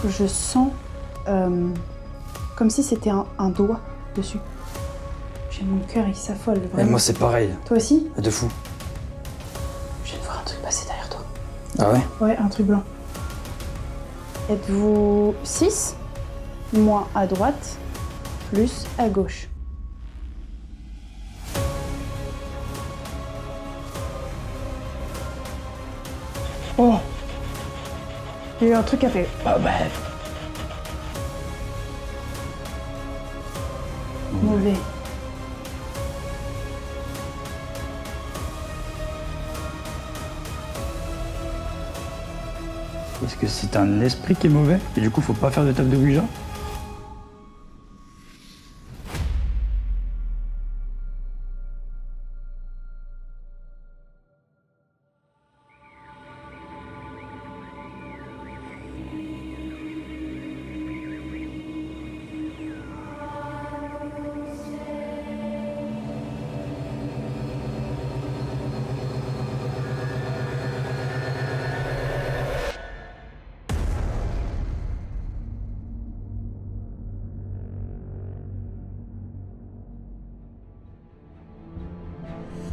je sens comme si c'était un doigt dessus. J'ai mon cœur, il s'affole, Et vraiment. moi c'est pareil. Toi aussi? De fou. Je viens de voir un truc passer derrière toi. Ah ouais? Ouais, un truc blanc. Êtes-vous 6? Moins à droite, plus à gauche. Oh! Il y a eu un truc à faire. Ah bah. Mauvais. Est-ce que c'est un esprit qui est mauvais? Et du coup faut pas faire de table de Ouija?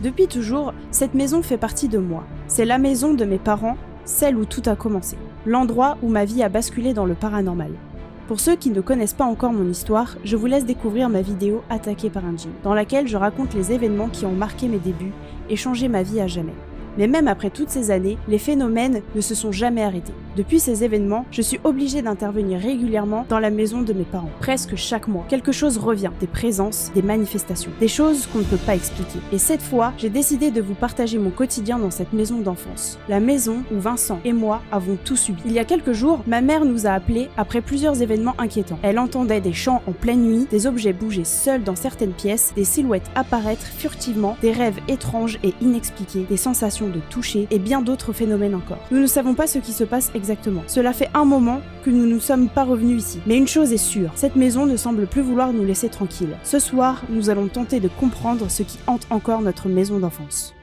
Depuis toujours, cette maison fait partie de moi. C'est la maison de mes parents, celle où tout a commencé. L'endroit où ma vie a basculé dans le paranormal. Pour ceux qui ne connaissent pas encore mon histoire, je vous laisse découvrir ma vidéo Attaqué par un djinn, dans laquelle je raconte les événements qui ont marqué mes débuts et changé ma vie à jamais. Mais même après toutes ces années, les phénomènes ne se sont jamais arrêtés. Depuis ces événements, je suis obligée d'intervenir régulièrement dans la maison de mes parents. Presque chaque mois, quelque chose revient, des présences, des manifestations, des choses qu'on ne peut pas expliquer. Et cette fois, j'ai décidé de vous partager mon quotidien dans cette maison d'enfance. La maison où Vincent et moi avons tout subi. Il y a quelques jours, ma mère nous a appelés après plusieurs événements inquiétants. Elle entendait des chants en pleine nuit, des objets bouger seuls dans certaines pièces, des silhouettes apparaître furtivement, des rêves étranges et inexpliqués, des sensations de toucher et bien d'autres phénomènes encore. Nous ne savons pas ce qui se passe exactement. Cela fait un moment que nous ne sommes pas revenus ici. Mais une chose est sûre, cette maison ne semble plus vouloir nous laisser tranquilles. Ce soir, nous allons tenter de comprendre ce qui hante encore notre maison d'enfance.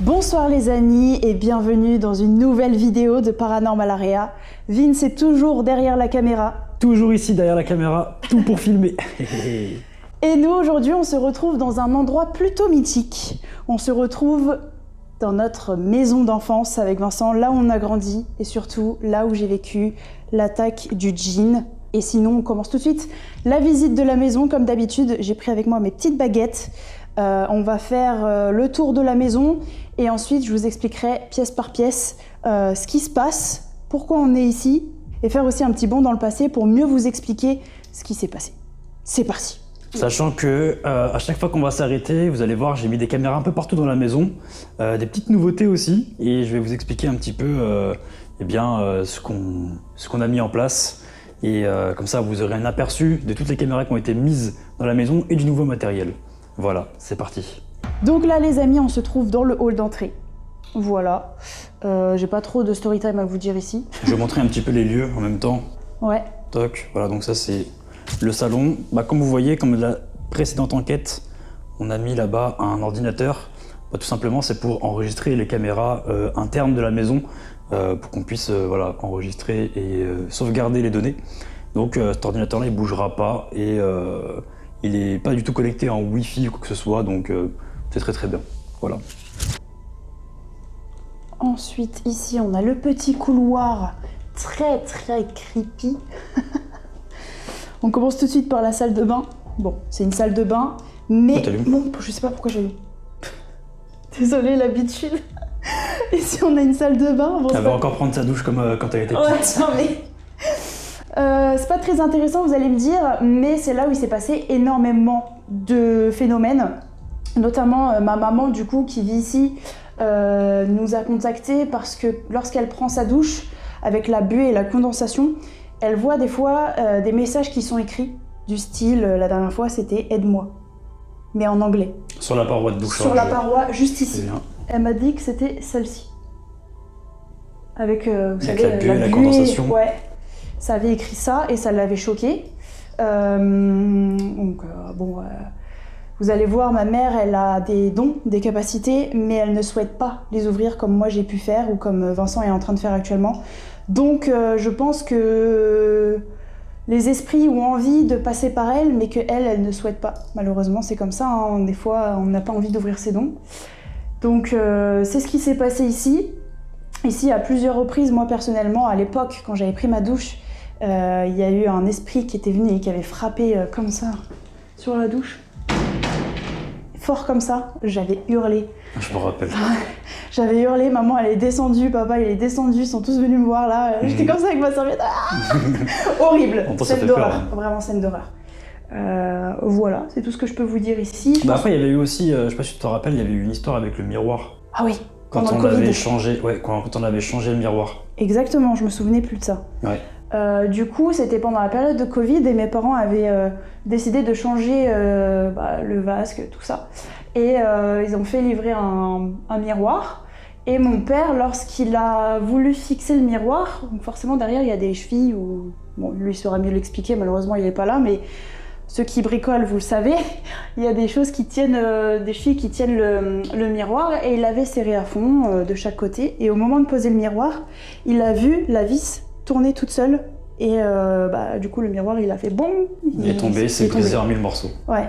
Bonsoir les amis et bienvenue dans une nouvelle vidéo de Paranormal Area. Vince est toujours derrière la caméra. Toujours ici derrière la caméra, tout pour filmer. Et nous aujourd'hui on se retrouve dans un endroit plutôt mythique. On se retrouve dans notre maison d'enfance avec Vincent, là où on a grandi et surtout là où j'ai vécu l'attaque du djinn. Et sinon on commence tout de suite la visite de la maison comme d'habitude. J'ai pris avec moi mes petites baguettes. On va faire le tour de la maison et ensuite je vous expliquerai pièce par pièce ce qui se passe, pourquoi on est ici et faire aussi un petit bond dans le passé pour mieux vous expliquer ce qui s'est passé. C'est parti. Sachant que à chaque fois qu'on va s'arrêter, vous allez voir, j'ai mis des caméras un peu partout dans la maison, des petites nouveautés aussi, et je vais vous expliquer un petit peu ce qu'on a mis en place. Et comme ça, vous aurez un aperçu de toutes les caméras qui ont été mises dans la maison et du nouveau matériel. Voilà, c'est parti. Donc là les amis, on se trouve dans le hall d'entrée. Voilà. J'ai pas trop de story time à vous dire ici. Je vais montrer un petit peu les lieux en même temps. Ouais. Toc, voilà, donc ça c'est le salon. Comme vous voyez, comme la précédente enquête, on a mis là-bas un ordinateur. Tout simplement, c'est pour enregistrer les caméras internes de la maison pour qu'on puisse enregistrer et sauvegarder les données. Donc cet ordinateur-là, il bougera pas et il n'est pas du tout connecté en Wi-Fi ou quoi que ce soit, donc c'est très très bien. Voilà. Ensuite, ici, on a le petit couloir très très creepy. On commence tout de suite par la salle de bain. Bon, c'est une salle de bain, mais... Oh, t'as lu ? Bon, je sais pas pourquoi j'ai lu. Désolée, l'habitude. Ici, on a une salle de bain. Bon, Elle va encore prendre sa douche comme quand elle était petite. Ouais, non mais... c'est pas très intéressant, vous allez me dire, mais c'est là où il s'est passé énormément de phénomènes. Notamment ma maman, du coup, qui vit ici, nous a contactés parce que lorsqu'elle prend sa douche, avec la buée et la condensation, elle voit des fois des messages qui sont écrits, du style, la dernière fois, c'était « aide-moi », mais en anglais. Sur la paroi de douche. Sur la paroi, juste ici. C'est bien. Elle m'a dit que c'était celle-ci. Avec, vous Avec savez, la buée et la buée, condensation. Ouais. Ça avait écrit ça et ça l'avait choquée. Donc, vous allez voir, ma mère, elle a des dons, des capacités, mais elle ne souhaite pas les ouvrir comme moi j'ai pu faire ou comme Vincent est en train de faire actuellement. Donc, je pense que les esprits ont envie de passer par elle, mais qu'elle ne souhaite pas. Malheureusement, c'est comme ça, hein. Des fois, on n'a pas envie d'ouvrir ses dons. Donc, c'est ce qui s'est passé ici. Ici, à plusieurs reprises, moi personnellement, à l'époque, quand j'avais pris ma douche, il y a eu un esprit qui était venu et qui avait frappé comme ça sur la douche. Fort comme ça, j'avais hurlé. Je me rappelle. J'avais hurlé, maman elle est descendue, papa il est descendu, ils sont tous venus me voir là. J'étais comme ça avec ma serviette. Horrible, scène d'horreur, vraiment scène d'horreur. Voilà, c'est tout ce que je peux vous dire ici. Bah après, il y avait eu aussi, je sais pas si tu te rappelles, il y avait eu une histoire avec le miroir. Ah oui, Quand pendant on le Covid. avait changé, ouais, quand on avait changé le miroir. Exactement, je me souvenais plus de ça. Ouais. Du coup, c'était pendant la période de Covid et mes parents avaient décidé de changer le vasque, tout ça. Et ils ont fait livrer un miroir. Et mon père, lorsqu'il a voulu fixer le miroir, donc forcément derrière il y a des chevilles, ou bon, lui saurait mieux l'expliquer, malheureusement il n'est pas là, mais ceux qui bricolent, vous le savez, il y a des choses qui tiennent, des chevilles qui tiennent le miroir, et il l'avait serré à fond de chaque côté. Et au moment de poser le miroir, il a vu la vis tourner toute seule, et du coup le miroir il a fait bon. Il est tombé, c'est brisé en 1000 morceaux. Ouais.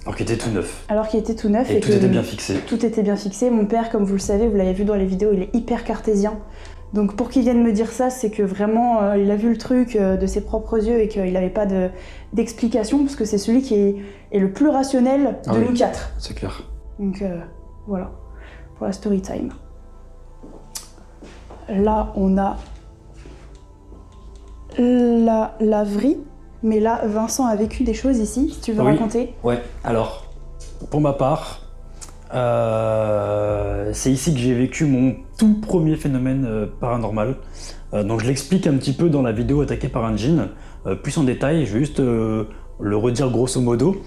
Alors qu'il était tout neuf. Alors qu'il était tout neuf. Et tout était bien fixé. Tout était bien fixé. Mon père, comme vous le savez, vous l'avez vu dans les vidéos, il est hyper cartésien. Donc pour qu'il vienne me dire ça, c'est que vraiment il a vu le truc de ses propres yeux et qu'il n'avait pas d'explication, parce que c'est celui qui est le plus rationnel de nous quatre. C'est clair. Donc voilà, pour la story time. Là, on a la laverie. Mais là, Vincent a vécu des choses ici, si tu veux raconter. Ouais, alors, pour ma part, c'est ici que j'ai vécu mon tout premier phénomène paranormal. Donc je l'explique un petit peu dans la vidéo Attaqué par un djinn, plus en détail, je vais juste le redire grosso modo.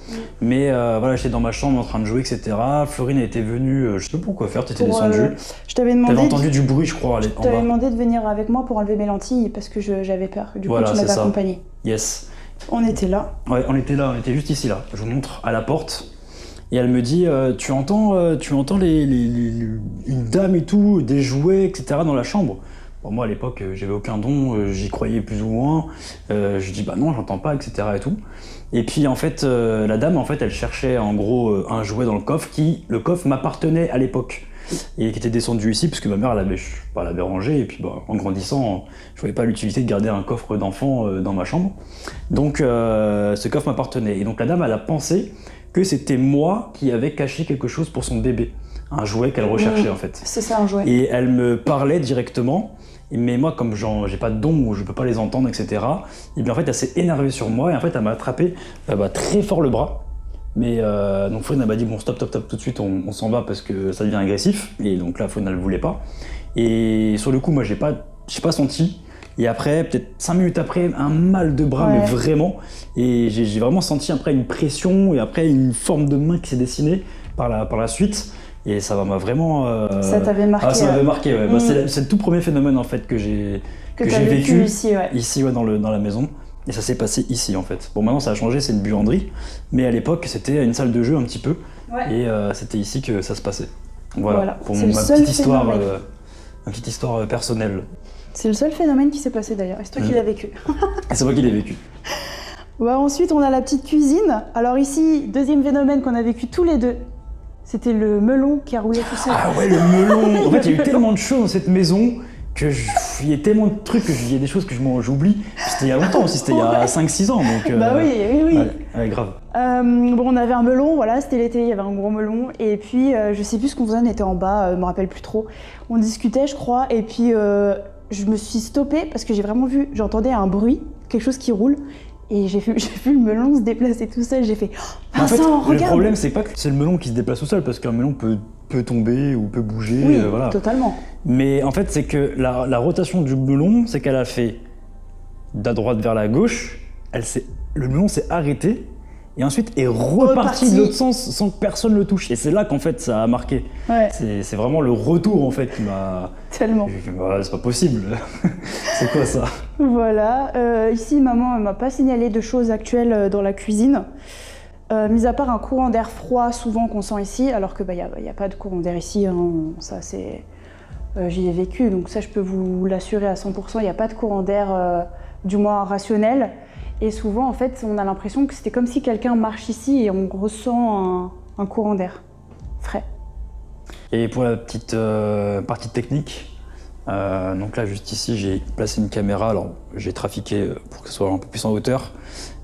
Mais voilà, j'étais dans ma chambre en train de jouer, etc. Florine était venue, je sais pas pourquoi faire, t'étais descendue. Je t'avais demandé. T'avais entendu du bruit, je crois, je t'avais demandé de venir avec moi pour enlever mes lentilles parce que j'avais peur. Du coup, tu m'avais accompagné. Yes. On était là. Ouais, on était là, on était juste ici, là. Je vous montre à la porte. Et elle me dit, tu entends une dame et tout, des jouets, etc. dans la chambre. Bon, moi, à l'époque, j'avais aucun don, j'y croyais plus ou moins. Je dis, bah non, j'entends pas, etc. et tout. Et puis, en fait, la dame, en fait, elle cherchait, en gros, un jouet dans le coffre le coffre m'appartenait à l'époque. Et qui était descendu ici, puisque ma mère l'avait rangé, et puis en grandissant, je voyais pas l'utilité de garder un coffre d'enfant dans ma chambre. Donc ce coffre m'appartenait. Et donc la dame, elle a pensé que c'était moi qui avais caché quelque chose pour son bébé. Un jouet qu'elle recherchait en fait. C'est ça, un jouet. Et elle me parlait directement, mais moi comme j'ai pas de dons ou je peux pas les entendre, etc. Et bien en fait elle s'est énervée sur moi, et en fait elle m'a attrapé très fort le bras. Mais donc Florine m'a dit bon stop tout de suite on s'en va parce que ça devient agressif, et donc là Florine elle le voulait pas, et sur le coup moi j'ai pas senti, et après peut-être 5 minutes après un mal de bras, mais vraiment, et j'ai vraiment senti après une pression et après une forme de main qui s'est dessinée par la suite, et ça m'a vraiment ça t'avait marqué. Ça m'avait marqué, ouais. C'est le tout premier phénomène en fait que j'ai vécu ici dans la maison. Et ça s'est passé ici en fait. Bon, maintenant ça a changé, c'est une buanderie, mais à l'époque c'était une salle de jeu un petit peu, et c'était ici que ça se passait. Voilà. Pour ma petite histoire personnelle. C'est le seul phénomène qui s'est passé d'ailleurs, et c'est toi qui l'as vécu. Et c'est moi qui l'ai vécu. Ensuite on a la petite cuisine. Alors ici, deuxième phénomène qu'on a vécu tous les deux, c'était le melon qui a roulé tout seul. Ah ouais, le melon. En fait il y a eu tellement de choses dans cette maison que il y a tellement de trucs, il y a des choses que j'oublie. C'était il y a longtemps aussi, c'était il y a 5-6 ans. Donc, Bah oui. Ouais, grave. Bon, on avait un melon, voilà, c'était l'été, il y avait un gros melon. Et puis, je sais plus ce qu'on faisait, on était en bas, je me rappelle plus trop. On discutait, je crois, et puis je me suis stoppée parce que j'entendais un bruit, quelque chose qui roule. Et j'ai vu le melon se déplacer tout seul, j'ai fait « Vincent, en fait, regarde !» Le problème, c'est pas que c'est le melon qui se déplace tout seul, parce qu'un melon peut tomber ou peut bouger, Oui, voilà. totalement. Mais en fait, c'est que la rotation du melon, c'est qu'elle a fait de la droite vers la gauche, le melon s'est arrêté, et ensuite est reparti de l'autre sens sans que personne le touche. Et c'est là qu'en fait, ça a marqué. Ouais. C'est vraiment le retour, en fait, qui m'a... Tellement. J'ai fait, bah, c'est pas possible. C'est quoi ça? Voilà, ici maman elle m'a pas signalé de choses actuelles dans la cuisine, mis à part un courant d'air froid souvent qu'on sent ici, alors que y a pas de courant d'air ici, hein. Ça c'est, j'y ai vécu donc ça je peux vous l'assurer à 100%, il n'y a pas de courant d'air du moins rationnel, et souvent en fait on a l'impression que c'était comme si quelqu'un marche ici et on ressent un courant d'air frais. Et pour la petite partie technique, donc là juste ici j'ai placé une caméra, alors j'ai trafiqué pour que ce soit un peu plus en hauteur,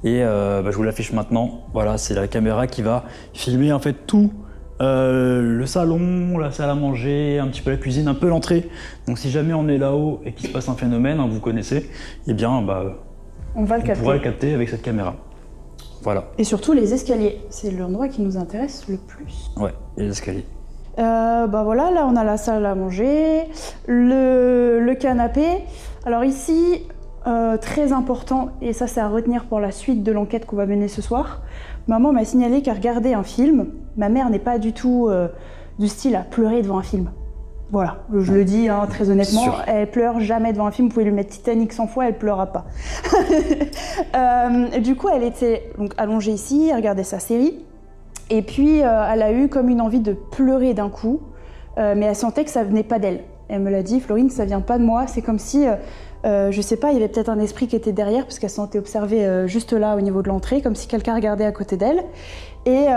et je vous l'affiche maintenant. Voilà, c'est la caméra qui va filmer en fait tout le salon, la salle à manger, un petit peu la cuisine, un peu l'entrée. Donc si jamais on est là-haut et qu'il se passe un phénomène, hein, vous connaissez, eh bien on pourra le capter avec cette caméra. Voilà. Et surtout les escaliers, c'est l'endroit qui nous intéresse le plus. Ouais, et les escaliers. Voilà, là on a la salle à manger, le canapé. Alors ici, très important, et ça c'est à retenir pour la suite de l'enquête qu'on va mener ce soir, maman m'a signalé qu'elle regardait un film. Ma mère n'est pas du tout du style à pleurer devant un film. Voilà, je le dis hein, très honnêtement, elle pleure jamais devant un film, vous pouvez lui mettre Titanic 100 fois, elle pleurera pas. Du coup, elle était donc allongée ici, elle regardait sa série. Et puis, elle a eu comme une envie de pleurer d'un coup, mais elle sentait que ça venait pas d'elle. Elle me l'a dit, Florine, ça vient pas de moi, c'est comme si, je sais pas, il y avait peut-être un esprit qui était derrière, parce qu'elle se sentait observée juste là, au niveau de l'entrée, comme si quelqu'un regardait à côté d'elle. Et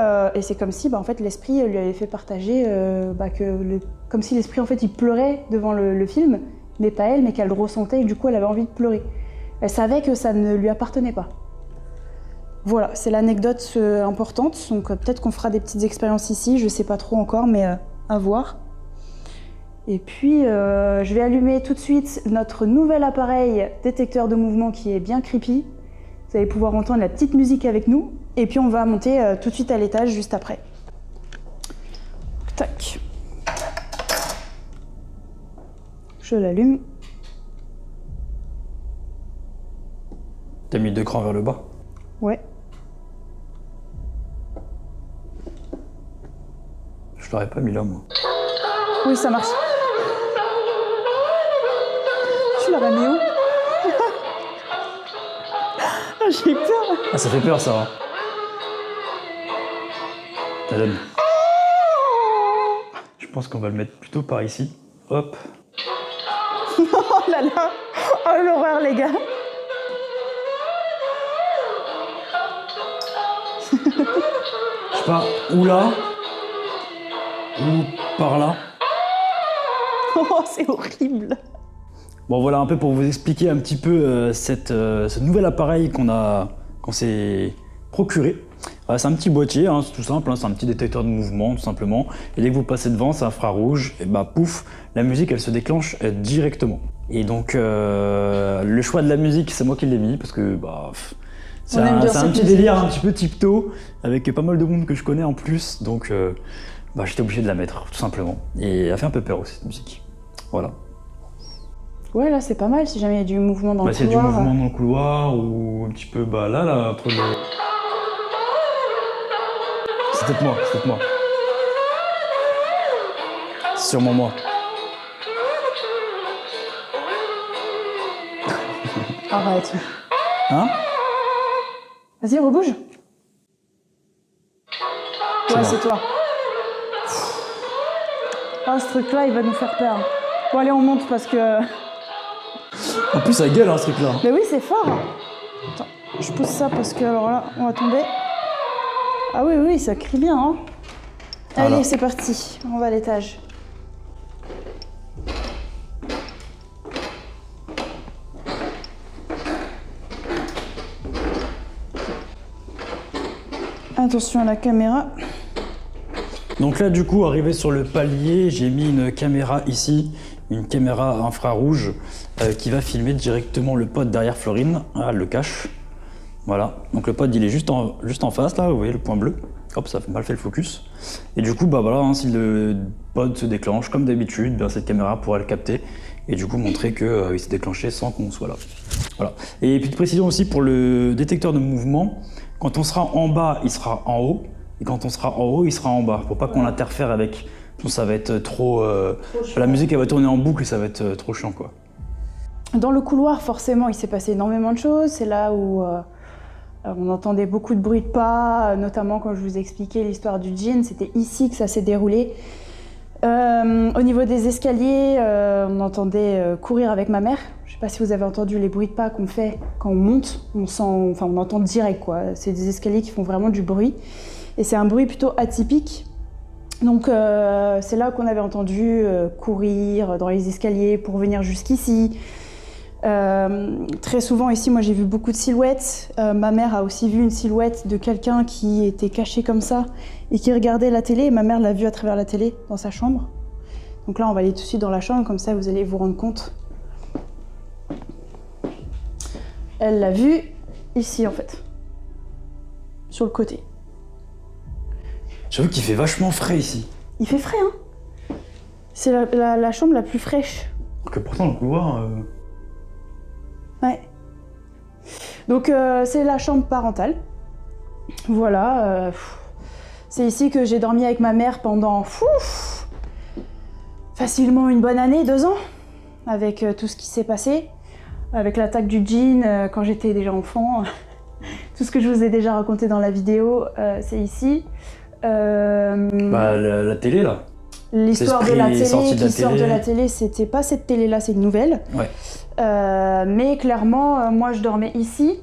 c'est comme si, en fait, l'esprit lui avait fait partager, comme si l'esprit, en fait, il pleurait devant le film, mais pas elle, mais qu'elle le ressentait, et du coup, elle avait envie de pleurer. Elle savait que ça ne lui appartenait pas. Voilà, c'est l'anecdote importante, donc peut-être qu'on fera des petites expériences ici, je sais pas trop encore, mais à voir. Et puis, je vais allumer tout de suite notre nouvel appareil détecteur de mouvement qui est bien creepy. Vous allez pouvoir entendre la petite musique avec nous, et puis on va monter tout de suite à l'étage juste après. Tac. Je l'allume. T'as mis 2 crans vers le bas? Ouais. Je l'aurais pas mis là, moi. Oui, ça marche. Tu l'aurais mis où? J'ai peur. Ah, ça fait peur, ça. Hein. Donne. Je pense qu'on va le mettre plutôt par ici. Hop. Oh là là. Oh l'horreur, les gars. Je sais pas, ou là, ou par là. Oh, c'est horrible. Bon, voilà un peu pour vous expliquer un petit peu ce nouvel appareil qu'on s'est procuré. C'est un petit boîtier, hein, c'est tout simple, hein, c'est un petit détecteur de mouvement tout simplement. Et dès que vous passez devant, c'est infrarouge, et pouf, la musique elle se déclenche directement. Et donc le choix de la musique, c'est moi qui l'ai mis parce que c'est un petit délire un petit peu tipto, avec pas mal de monde que je connais en plus, donc j'étais obligé de la mettre, tout simplement. Et elle fait un peu peur aussi, cette musique. Voilà. Ouais, là c'est pas mal si jamais il y a du mouvement dans le couloir. S'il y a du mouvement dans le couloir, ou un petit peu là, entre le... C'est peut-être moi. C'est sûrement moi. Arrête. Hein? Vas-y, rebouge. Ouais, c'est toi. Ah, ce truc-là, il va nous faire peur. Bon, allez, on monte parce que... En plus, ça gueule, hein, ce truc-là. Mais oui, c'est fort. Attends, je pousse ça parce que, alors là, on va tomber. Ah oui, ça crie bien, hein. Allez, voilà. C'est parti. On va à l'étage. Attention à la caméra. Donc là, du coup, arrivé sur le palier, j'ai mis une caméra ici, une caméra infrarouge qui va filmer directement le pod derrière Florine. Ah, elle le cache. Voilà. Donc le pod, il est juste en face, là, vous voyez le point bleu. Hop, ça a mal fait le focus. Et du coup, bah voilà, hein, si le pod se déclenche comme d'habitude, ben, cette caméra pourra le capter et du coup montrer qu'il s'est déclenché sans qu'on soit là. Voilà. Et petite précision aussi pour le détecteur de mouvement, quand on sera en bas, il sera en haut. Et quand on sera en haut, il sera en bas. Pour pas qu'on interfère avec. Sinon, ça va être trop. La musique, elle va tourner en boucle et ça va être trop chiant, quoi. Dans le couloir, forcément, il s'est passé énormément de choses. C'est là où on entendait beaucoup de bruit de pas, notamment quand je vous expliquais l'histoire du djinn. C'était ici que ça s'est déroulé. Au niveau des escaliers, on entendait courir avec ma mère. Je sais pas si vous avez entendu les bruits de pas qu'on fait quand on monte. On entend direct, quoi. C'est des escaliers qui font vraiment du bruit. Et c'est un bruit plutôt atypique. Donc c'est là qu'on avait entendu courir dans les escaliers pour venir jusqu'ici. Très souvent ici, moi j'ai vu beaucoup de silhouettes. Ma mère a aussi vu une silhouette de quelqu'un qui était caché comme ça et qui regardait la télé. Et ma mère l'a vu à travers la télé dans sa chambre. Donc là on va aller tout de suite dans la chambre, comme ça vous allez vous rendre compte. Elle l'a vu ici en fait, sur le côté. J'avoue qu'il fait vachement frais ici. Il fait frais, hein. C'est la chambre la plus fraîche. Alors que pourtant le couloir... Ouais. Donc c'est la chambre parentale. Voilà. C'est ici que j'ai dormi avec ma mère pendant facilement une bonne année, 2 ans, avec tout ce qui s'est passé, avec l'attaque du djinn quand j'étais déjà enfant. Tout ce que je vous ai déjà raconté dans la vidéo, c'est ici. Bah la télé là. L'histoire de la télé qui sort de la télé, c'était pas cette télé-là, c'est une nouvelle. Ouais. Mais clairement, moi je dormais ici,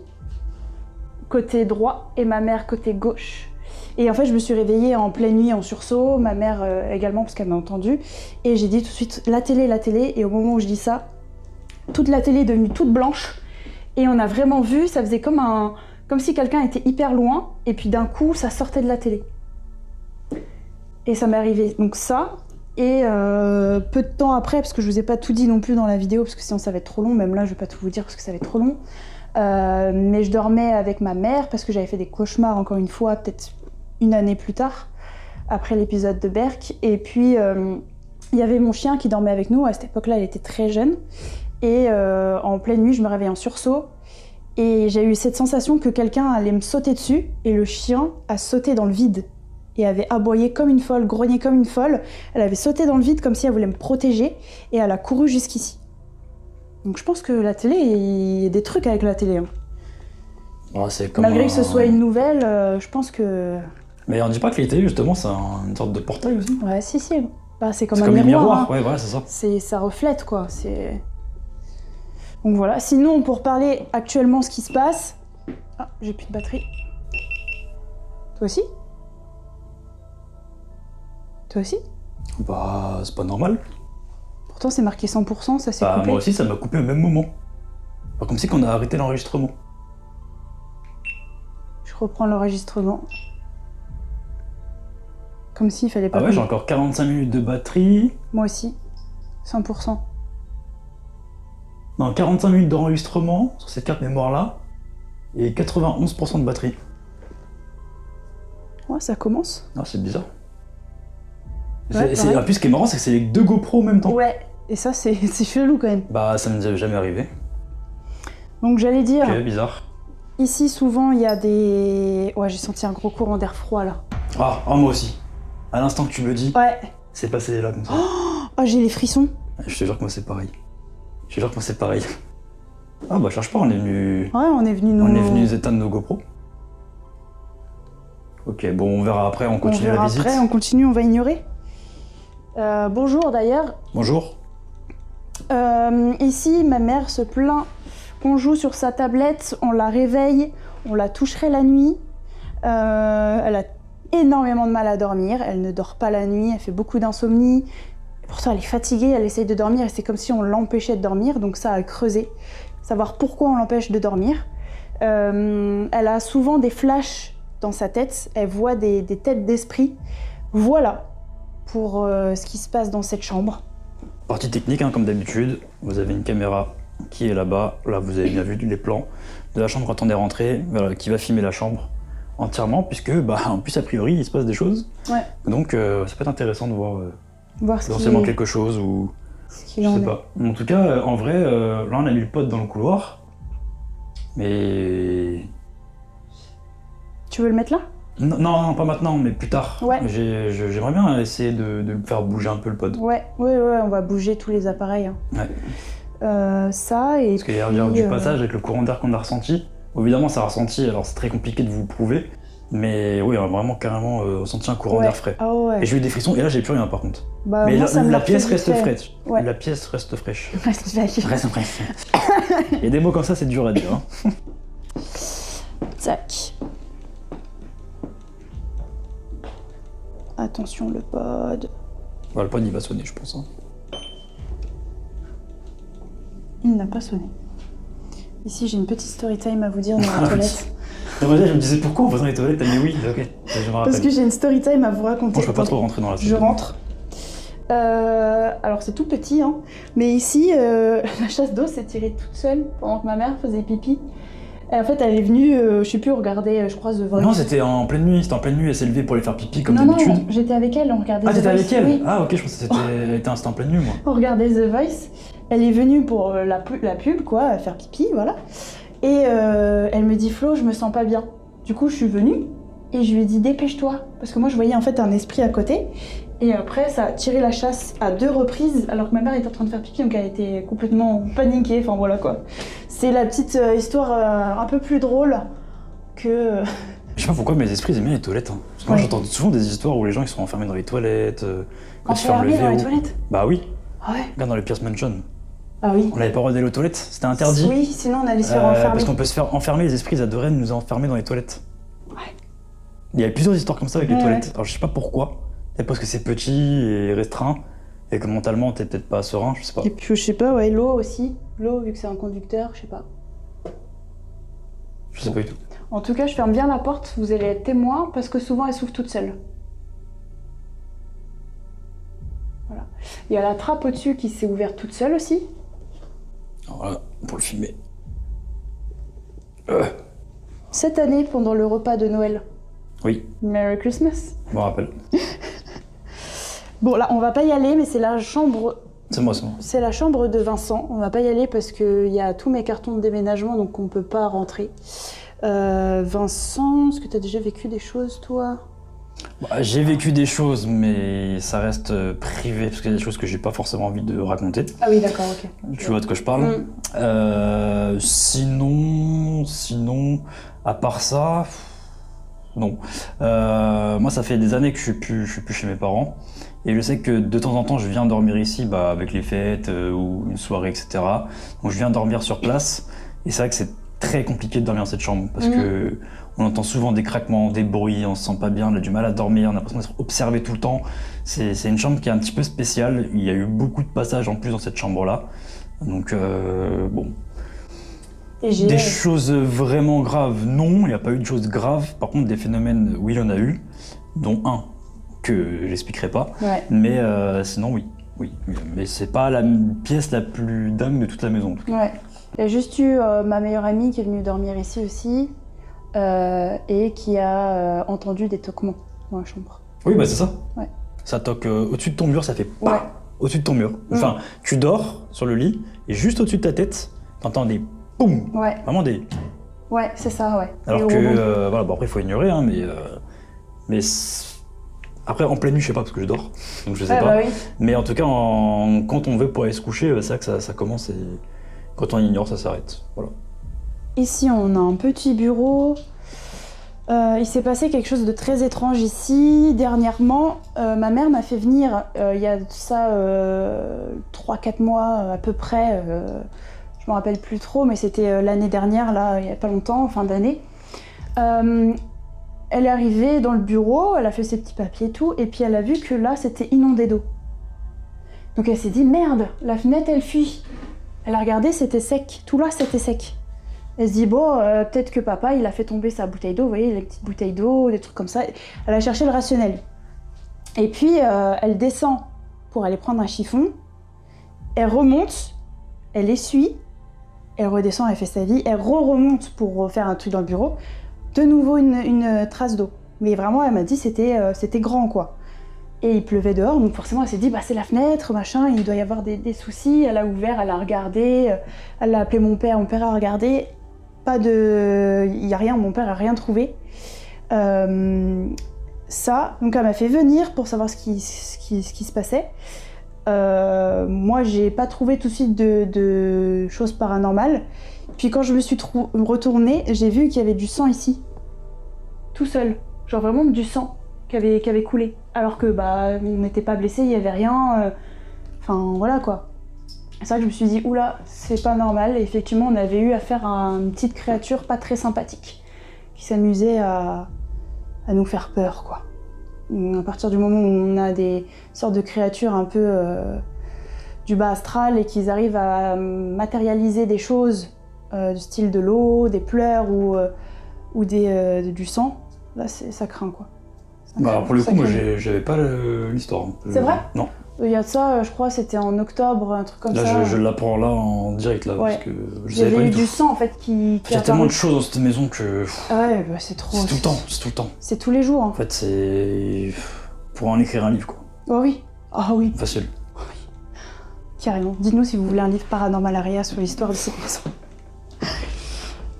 côté droit, et ma mère côté gauche. Et en fait, je me suis réveillée en pleine nuit en sursaut, ma mère également, parce qu'elle m'a entendue. Et j'ai dit tout de suite, la télé. Et au moment où je dis ça, toute la télé est devenue toute blanche. Et on a vraiment vu, ça faisait comme si quelqu'un était hyper loin, et puis d'un coup, ça sortait de la télé. Et ça m'est arrivé donc ça, et peu de temps après, parce que je vous ai pas tout dit non plus dans la vidéo, parce que sinon ça va être trop long, même là je vais pas tout vous dire parce que ça va être trop long, mais je dormais avec ma mère parce que j'avais fait des cauchemars encore une fois, peut-être une année plus tard, après l'épisode de Berk, et puis il y avait mon chien qui dormait avec nous, à cette époque-là il était très jeune, et en pleine nuit je me réveillais en sursaut, et j'ai eu cette sensation que quelqu'un allait me sauter dessus, et le chien a sauté dans le vide. Et avait aboyé comme une folle, grogné comme une folle. Elle avait sauté dans le vide comme si elle voulait me protéger et elle a couru jusqu'ici. Donc je pense que la télé, il y a des trucs avec la télé. Hein. Ouais, c'est comme malgré que ce soit une nouvelle, je pense que... Mais on dit pas que les télés justement c'est une sorte de portail aussi. Ouais, si. Bah, c'est comme c'est un comme miroir. Hein. Ouais, voilà, c'est ça. Ça reflète quoi. Donc voilà. Sinon, pour parler actuellement ce qui se passe... Ah, j'ai plus de batterie. Toi aussi ? Toi aussi ? Bah, c'est pas normal. Pourtant, c'est marqué 100%, ça s'est coupé. Moi aussi, ça m'a coupé au même moment. Pas comme si qu'on a arrêté l'enregistrement. Je reprends l'enregistrement. Comme s'il fallait pas... Ah ouais, j'ai encore 45 minutes de batterie. Moi aussi. 100%. Non, 45 minutes d'enregistrement sur cette carte mémoire-là. Et 91% de batterie. Ouais, ça commence. Ah, c'est bizarre. Ouais, en plus, ce qui est marrant, c'est que c'est les 2 GoPro en même temps. Ouais, et ça, c'est chelou quand même. Bah, ça ne nous est jamais arrivé. Donc, j'allais dire... Ok, bizarre. Ici, souvent, il y a des... Ouais, j'ai senti un gros courant d'air froid, là. Ah, moi aussi. À l'instant que tu me le dis, Ouais. c'est passé là, comme ça. Oh, j'ai les frissons. Je te jure que moi, c'est pareil. Ah, bah, cherche pas, on est venu... Ouais, on est venu éteindre nos GoPro. Ok, bon, on verra après, on continue la visite. Après, on continue, on va ignorer. Bonjour d'ailleurs. Bonjour. Ici, ma mère se plaint qu'on joue sur sa tablette, on la réveille, on la toucherait la nuit. Elle a énormément de mal à dormir, elle ne dort pas la nuit, elle fait beaucoup d'insomnie. Pourtant, elle est fatiguée, elle essaye de dormir et c'est comme si on l'empêchait de dormir, donc ça a creusé. Savoir pourquoi on l'empêche de dormir. Elle a souvent des flashs dans sa tête, elle voit des têtes d'esprit. Voilà pour ce qui se passe dans cette chambre. Partie technique, hein, comme d'habitude, vous avez une caméra qui est là-bas. Là, vous avez bien vu les plans de la chambre quand on est rentré, voilà, qui va filmer la chambre entièrement, puisque, en plus, a priori, il se passe des choses. Ouais. Donc, ça peut être intéressant de voir ce quelque chose ou... qu'il Je en sais est. pas. En tout cas, en vrai, là, on a mis le pote dans le couloir. Mais... Tu veux le mettre là? Non, pas maintenant, mais plus tard. Ouais. J'aimerais bien essayer de faire bouger un peu le pod. Ouais, on va bouger tous les appareils. Hein. Ouais. Ça et Parce qu'il y a du passage avec le courant d'air qu'on a ressenti. Évidemment, ça a ressenti, alors c'est très compliqué de vous le prouver. Mais oui, on a vraiment carrément ressenti un courant d'air frais. Ah ouais. Et j'ai eu des frissons, et là j'ai plus rien par contre. Mais moi, la pièce reste fraîche. Ouais. La pièce reste fraîche. Reste fraîche. Reste fraîche. Et des mots comme ça, c'est dur à dire. Hein. Tac. Attention le pod. Le pod il va sonner, je pense. Hein. Il n'a pas sonné. Ici, j'ai une petite story time à vous dire dans la toilette. Je me disais pourquoi en faisant les toilettes, mais oui, ok, je me rappelle. Parce que j'ai une story time à vous raconter. Bon, je peux pas trop rentrer dans la Je rentre. Alors c'est tout petit, hein. Mais ici, la chasse d'eau s'est tirée toute seule pendant que ma mère faisait pipi. Et en fait, elle est venue, je sais plus, regarder, je crois, The Voice. Non, c'était en pleine nuit, elle s'est levée pour aller faire pipi comme non, d'habitude. Non, j'étais avec elle, on regardait Ah, The t'étais Voice. avec elle? Oui. Ah, ok, je pensais que c'était en pleine nuit, moi. On regardait The Voice. Elle est venue pour la pub, quoi, faire pipi, voilà. Et elle me dit, Flo, je me sens pas bien. Du coup, je suis venue et je lui ai dit, dépêche-toi. Parce que moi, je voyais en fait un esprit à côté. Et après, ça a tiré la chasse à 2 reprises, alors que ma mère était en train de faire pipi, donc elle était complètement paniquée, enfin voilà quoi. C'est la petite histoire un peu plus drôle que... Je sais pas pourquoi mes esprits aiment bien les toilettes. Hein. Parce que moi, j'entends souvent des histoires où les gens ils sont enfermés dans les toilettes, quand ils ferment le Enfermés dans les verrou. toilettes? Bah oui. Ah ouais? Regarde dans le Pierce Mansion. Ah oui. On n'avait pas le droit d'aller aux toilettes, c'était interdit. Oui, sinon on allait se faire enfermer. Parce qu'on peut se faire enfermer, les esprits, ils adoraient nous enfermer dans les toilettes. Ouais. Il y a plusieurs histoires comme ça avec les Ouais. toilettes. Alors je sais pas pourquoi. Peut-être parce que c'est petit et restreint, et que mentalement t'es peut-être pas serein, je sais pas. Et puis je sais pas, ouais, l'eau aussi. L'eau, vu que c'est un conducteur, je sais pas. Je sais pas du tout. En tout cas, je ferme bien la porte, vous allez être témoin, parce que souvent elle s'ouvre toute seule. Voilà. Il y a la trappe au-dessus qui s'est ouverte toute seule aussi. Alors voilà, pour le filmer. Cette année, pendant le repas de Noël. Oui, Merry Christmas. je me rappelle. Bon, là, on va pas y aller, mais c'est la chambre... C'est moi, c'est moi. C'est la chambre de Vincent. On va pas y aller parce qu'il y a tous mes cartons de déménagement, donc on peut pas rentrer. Vincent, est-ce que tu as déjà vécu des choses, toi? Bah, j'ai vécu des choses, mais ça reste privé, parce qu'il y a des choses que j'ai pas forcément envie de raconter. Ah oui, d'accord, ok. Tu vois de quoi je parle. Sinon, à part ça, non. Moi, ça fait des années que je suis plus chez mes parents. Et je sais que de temps en temps, je viens dormir ici, avec les fêtes ou une soirée, etc. Donc je viens dormir sur place. Et c'est vrai que c'est très compliqué de dormir dans cette chambre, parce que on entend souvent des craquements, des bruits, on se sent pas bien, on a du mal à dormir, on a l'impression d'être observé tout le temps. C'est une chambre qui est un petit peu spéciale. Il y a eu beaucoup de passages en plus dans cette chambre-là. Donc bon. Et j'ai... Des choses vraiment graves, non, il n'y a pas eu de choses graves. Par contre, des phénomènes, oui, il y en a eu, dont un que j'expliquerai pas. Ouais. Mais sinon, oui. Mais c'est pas la pièce la plus dingue de toute la maison, en tout cas. Ouais. Il y a juste eu ma meilleure amie qui est venue dormir ici aussi et qui a entendu des toquements dans la chambre. Oui, bah c'est ça. Ouais. Ça toque au-dessus de ton mur, ça fait pas Ouais. au-dessus de ton mur. Enfin, tu dors sur le lit et juste au-dessus de ta tête, t'entends des boum. Ouais. Vraiment des. Ouais, c'est ça, ouais. Alors Et que voilà, bon après il faut ignorer, hein, mais après en pleine nuit je sais pas parce que je dors, donc je sais pas. Bah oui. Mais en tout cas quand on veut pour aller se coucher, c'est vrai que ça commence et quand on ignore ça s'arrête. Voilà. Ici, on a un petit bureau. Il s'est passé quelque chose de très étrange ici. Dernièrement, ma mère m'a fait venir, il y a ça 3-4 mois à peu près, je me rappelle plus trop, mais c'était l'année dernière, là, il y a pas longtemps, en fin d'année. Elle est arrivée dans le bureau, elle a fait ses petits papiers et tout, et puis elle a vu que là, c'était inondé d'eau. Donc elle s'est dit, merde, la fenêtre, elle fuit. Elle a regardé, c'était sec. Tout là, c'était sec. Elle se dit, bon, peut-être que papa, il a fait tomber sa bouteille d'eau, vous voyez, les petites bouteilles d'eau, des trucs comme ça. Elle a cherché le rationnel. Et puis, elle descend pour aller prendre un chiffon. Elle remonte, elle essuie, elle redescend, elle fait sa vie. Elle remonte pour faire un truc dans le bureau. De nouveau, une trace d'eau. Mais vraiment, elle m'a dit, c'était grand, quoi. Et il pleuvait dehors, donc forcément, elle s'est dit, bah, c'est la fenêtre, machin, il doit y avoir des soucis. Elle a ouvert, elle a regardé, elle a appelé mon père a regardé. Il y a rien, mon père a rien trouvé. Ça, donc elle m'a fait venir pour savoir ce qui se passait. Moi, j'ai pas trouvé tout de suite de choses paranormales. Puis quand je me suis retournée, j'ai vu qu'il y avait du sang ici. Tout seul. Genre vraiment du sang qui avait coulé. Alors que bah on n'était pas blessés, il y avait rien. Enfin voilà quoi. C'est ça que je me suis dit, oula, c'est pas normal. Et effectivement, on avait eu affaire à une petite créature pas très sympathique qui s'amusait à nous faire peur, quoi. À partir du moment où on a des sortes de créatures un peu du bas astral et qu'ils arrivent à matérialiser des choses du style de l'eau, des pleurs ou du sang, là, ça craint, quoi. Bah, pour le coup, moi, j'avais pas l'histoire. C'est vrai ? Non. Il y a de ça, je crois, c'était en octobre, un truc comme là, ça. Là, je l'apprends là en direct, là, ouais. parce que je savais pas du tout. Il y avait eu du sang, en fait, Il y a tellement de choses dans cette maison que... Ouais, bah c'est trop... C'est tout le temps, c'est tout le temps. C'est tous les jours, hein. En fait, c'est... pour en écrire un livre, quoi. Oh oui. Ah oui. Facile. Oh oui. Carrément. Dites-nous si vous voulez un livre paranormal aria sur l'histoire de cette maison.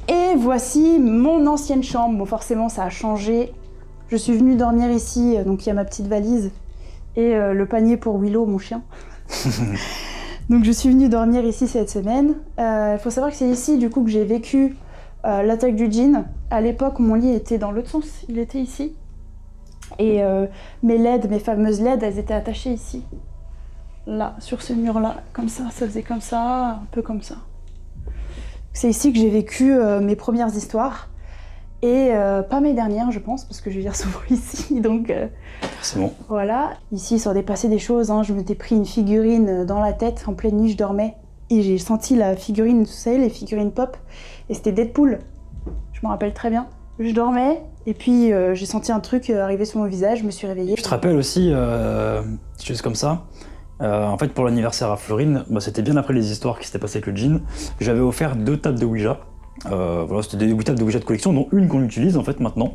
Et voici mon ancienne chambre. Bon, forcément, ça a changé. Je suis venue dormir ici, donc il y a ma petite valise et le panier pour Willow, mon chien. Donc je suis venue dormir ici cette semaine. Il faut savoir que c'est ici du coup que j'ai vécu l'attaque du djinn. À l'époque, mon lit était dans l'autre sens, il était ici. Et mes fameuses LED, elles étaient attachées ici. Là, sur ce mur-là, comme ça faisait comme ça, un peu comme ça. C'est ici que j'ai vécu mes premières histoires. Et pas mes dernières, je pense, parce que je viens souvent ici, donc... C'est bon. Voilà. Ici, il s'en est passé des choses, hein. Je m'étais pris une figurine dans la tête, en pleine nuit, je dormais. Et j'ai senti la figurine, vous savez, les figurines pop. Et c'était Deadpool. Je m'en rappelle très bien. Je dormais, et puis j'ai senti un truc arriver sur mon visage, je me suis réveillée. Je te rappelle aussi, choses comme ça. En fait, pour l'anniversaire à Florine, bah, c'était bien après les histoires qui s'étaient passées avec le djinn. J'avais offert 2 tables de Ouija. Voilà, c'était des tables de Ouija de collection, dont une qu'on utilise en fait maintenant,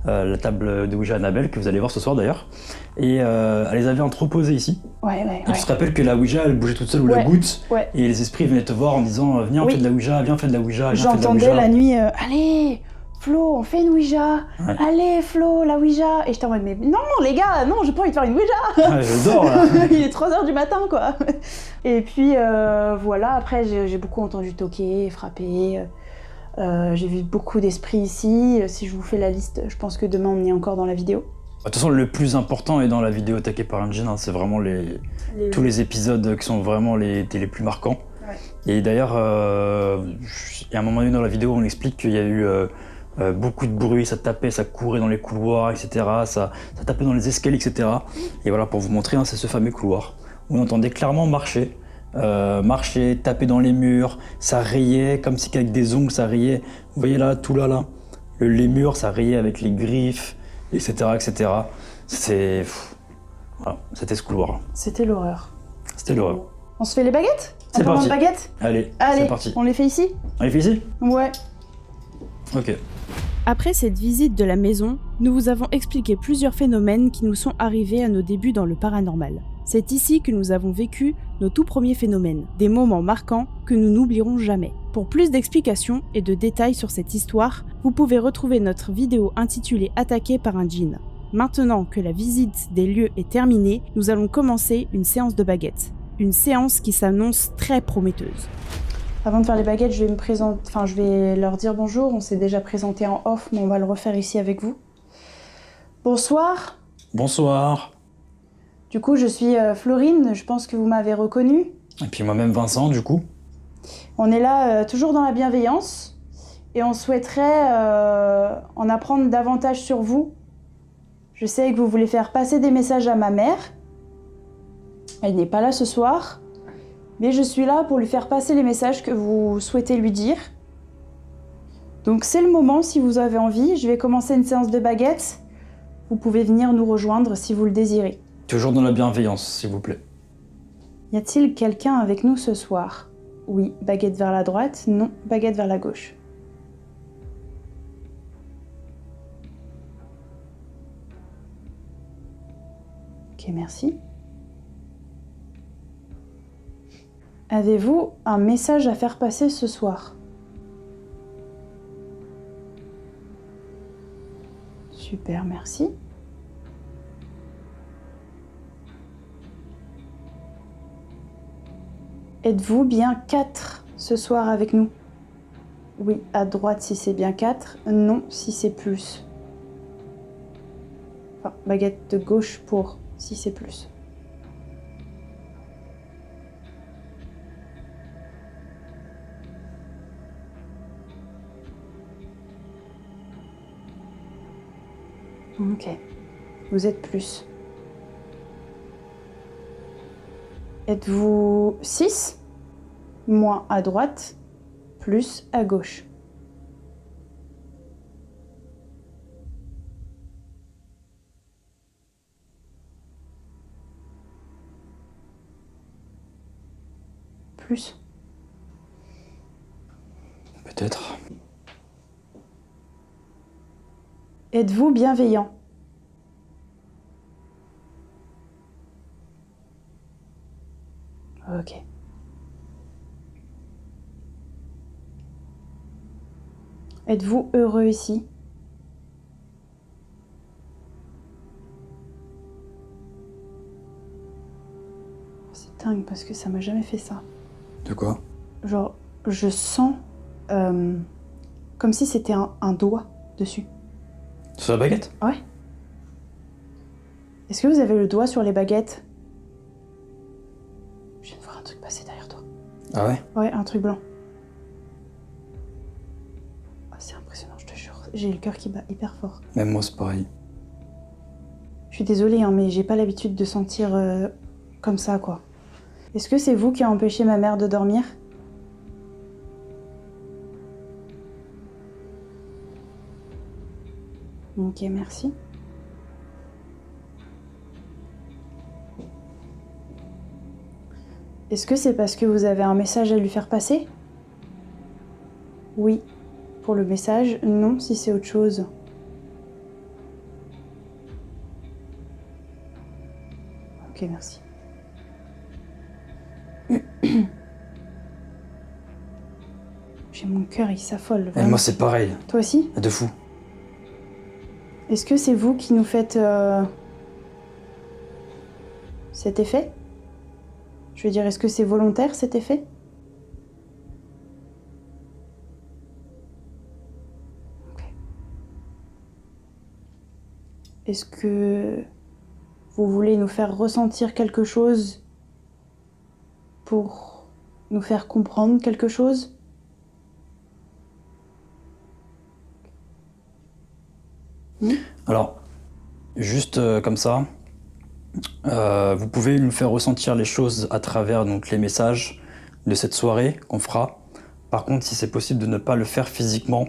la table de Ouija Annabelle que vous allez voir ce soir d'ailleurs. Et elle les avait entreposées ici. Ouais. Et tu te rappelles que la Ouija elle bougeait toute seule ou la goutte, et les esprits venaient te voir en disant viens on fait de la Ouija, viens on fait de la Ouija, viens on fait de la Ouija. J'entendais la nuit allez Flo, on fait une Ouija. Ouais. Allez Flo, la Ouija. Et j'étais en mode mais non les gars, non j'ai pas envie de faire une Ouija. Ouais, je dors là. Il est 3h du matin quoi. Et puis voilà, après j'ai beaucoup entendu toquer, frapper. J'ai vu beaucoup d'esprits ici. Si je vous fais la liste, je pense que demain on est encore dans la vidéo. De toute façon, le plus important est dans la vidéo attaquée par un djinn, hein, c'est vraiment tous les épisodes qui sont vraiment les plus marquants. Ouais. Et d'ailleurs, il y a un moment donné dans la vidéo, on explique qu'il y a eu beaucoup de bruit, ça tapait, ça courait dans les couloirs, etc. Ça tapait dans les escaliers, etc. Et voilà, pour vous montrer, hein, c'est ce fameux couloir où on entendait clairement marcher, taper dans les murs, ça rayait comme si avec des ongles ça rayait. Vous voyez là, tout là, les murs, ça rayait avec les griffes, etc., etc. Voilà, c'était ce couloir. C'était l'horreur. C'était l'horreur. On se fait les baguettes? C'est parti. Baguettes Allez, c'est parti. On les fait ici? On les fait ici? Ouais. Ok. Après cette visite de la maison, nous vous avons expliqué plusieurs phénomènes qui nous sont arrivés à nos débuts dans le paranormal. C'est ici que nous avons vécu nos tout premiers phénomènes, des moments marquants que nous n'oublierons jamais. Pour plus d'explications et de détails sur cette histoire, vous pouvez retrouver notre vidéo intitulée « Attaqué par un djinn ». Maintenant que la visite des lieux est terminée, nous allons commencer une séance de baguettes. Une séance qui s'annonce très prometteuse. Avant de faire les baguettes, je vais leur dire bonjour. On s'est déjà présenté en off, mais on va le refaire ici avec vous. Bonsoir. Bonsoir. Du coup, je suis Florine, je pense que vous m'avez reconnue. Et puis moi-même Vincent, du coup. On est là toujours dans la bienveillance et on souhaiterait en apprendre davantage sur vous. Je sais que vous voulez faire passer des messages à ma mère. Elle n'est pas là ce soir, mais je suis là pour lui faire passer les messages que vous souhaitez lui dire. Donc c'est le moment, si vous avez envie, je vais commencer une séance de baguettes. Vous pouvez venir nous rejoindre si vous le désirez. Toujours dans la bienveillance, s'il vous plaît. Y a-t-il quelqu'un avec nous ce soir? Oui, baguette vers la droite, non, baguette vers la gauche. Ok, merci. Avez-vous un message à faire passer ce soir? Super, merci. Êtes-vous bien 4 ce soir avec nous? Oui, à droite si c'est bien 4, non si c'est plus. Enfin, baguette de gauche pour si c'est plus. Ok, vous êtes plus. Êtes-vous 6? Moins à droite, plus à gauche. Plus. Peut-être. Êtes-vous bienveillant? Ok. Êtes-vous heureux ici? C'est dingue parce que ça m'a jamais fait ça. De quoi? Genre, je sens comme si c'était un doigt dessus. Sur la baguette? Ouais. Est-ce que vous avez le doigt sur les baguettes? Je viens de voir un truc passer derrière toi. Ah ouais? Ouais, un truc blanc. Oh, c'est impressionnant, je te jure. J'ai le cœur qui bat hyper fort. Même moi, c'est pareil. Je suis désolée, hein, mais j'ai pas l'habitude de sentir comme ça, quoi. Est-ce que c'est vous qui a empêché ma mère de dormir? Ok, merci. Est-ce que c'est parce que vous avez un message à lui faire passer? Oui, pour le message. Non, si c'est autre chose. Ok, merci. J'ai mon cœur, il s'affole. Et vraiment. moi, c'est pareil. Toi aussi? De fou. Est-ce que c'est vous qui nous faites cet effet? Je veux dire, est-ce que c'est volontaire cet effet? Ok. Est-ce que vous voulez nous faire ressentir quelque chose pour nous faire comprendre quelque chose? Alors, juste comme ça, vous pouvez nous faire ressentir les choses à travers donc, les messages de cette soirée qu'on fera. Par contre, si c'est possible de ne pas le faire physiquement,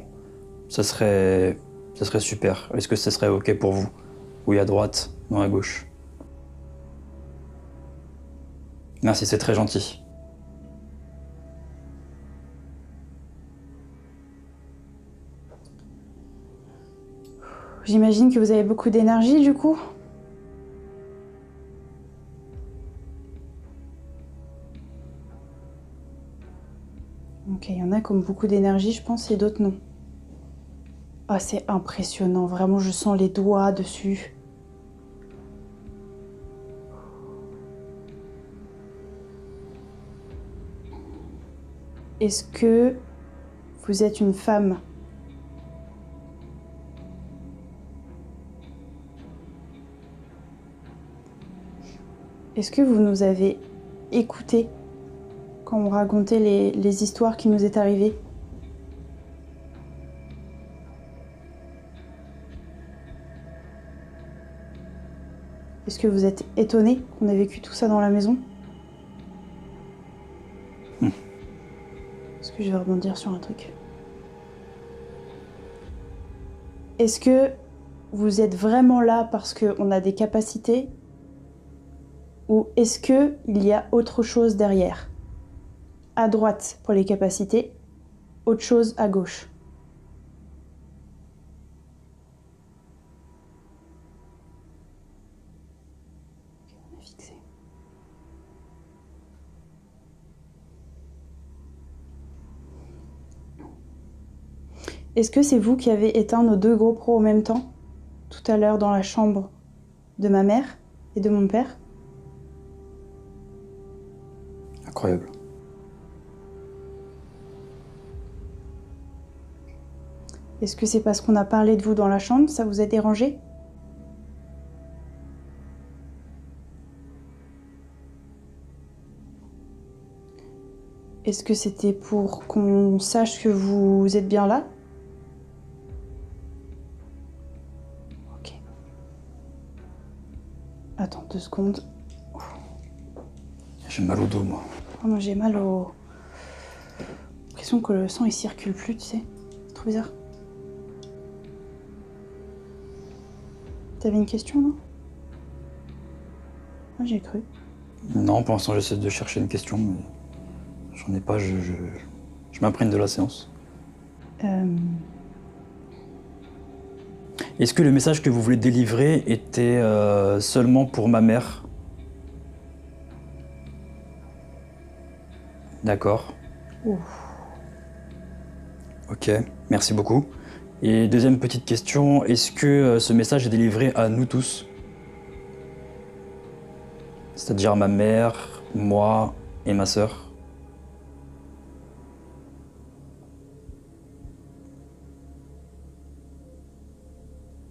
ça serait super. Est-ce que ce serait ok pour vous? Oui, à droite, non à gauche. Merci, c'est très gentil. J'imagine que vous avez beaucoup d'énergie du coup. Ok, il y en a qui ont beaucoup d'énergie, je pense, et d'autres non. Ah, c'est impressionnant, vraiment, je sens les doigts dessus. Est-ce que vous êtes une femme? Est-ce que vous nous avez écoutés quand on racontait les histoires qui nous est arrivées? Est-ce que vous êtes étonnés qu'on ait vécu tout ça dans la maison? Est-ce que je vais rebondir sur un truc? est-ce que vous êtes vraiment là parce qu'on a des capacités ou est-ce qu'il y a autre chose derrière? À droite pour les capacités, autre chose à gauche. On a fixé. Est-ce que c'est vous qui avez éteint nos 2 GoPros en même temps, tout à l'heure dans la chambre de ma mère et de mon père? Incroyable. Est-ce que c'est parce qu'on a parlé de vous dans la chambre, ça vous a dérangé? Est-ce que c'était pour qu'on sache que vous êtes bien là? Ok. Attends 2 secondes. J'ai mal au dos, moi. Oh, moi j'ai mal au... J'ai l'impression que le sang il circule plus, tu sais. C'est trop bizarre. T'avais une question, non? Moi j'ai cru. Non, pour l'instant, j'essaie de chercher une question, mais j'en ai pas, je m'imprègne de la séance. Est-ce que le message que vous voulez délivrer était seulement pour ma mère? D'accord. Ouf. Ok, merci beaucoup. Et deuxième petite question, est-ce que ce message est délivré à nous tous? C'est-à-dire à ma mère, moi et ma sœur?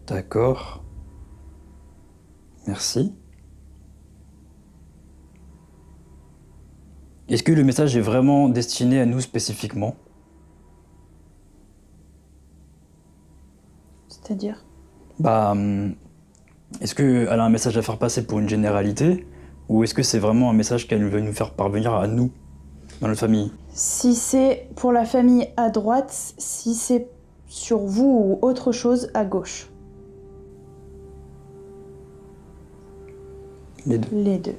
D'accord. Merci. Est-ce que le message est vraiment destiné à nous spécifiquement? C'est-à-dire? Est-ce qu'elle a un message à faire passer pour une généralité? Ou est-ce que c'est vraiment un message qu'elle veut nous faire parvenir à nous, dans notre famille? Si c'est pour la famille à droite, si c'est sur vous ou autre chose à gauche. Les deux. Les deux.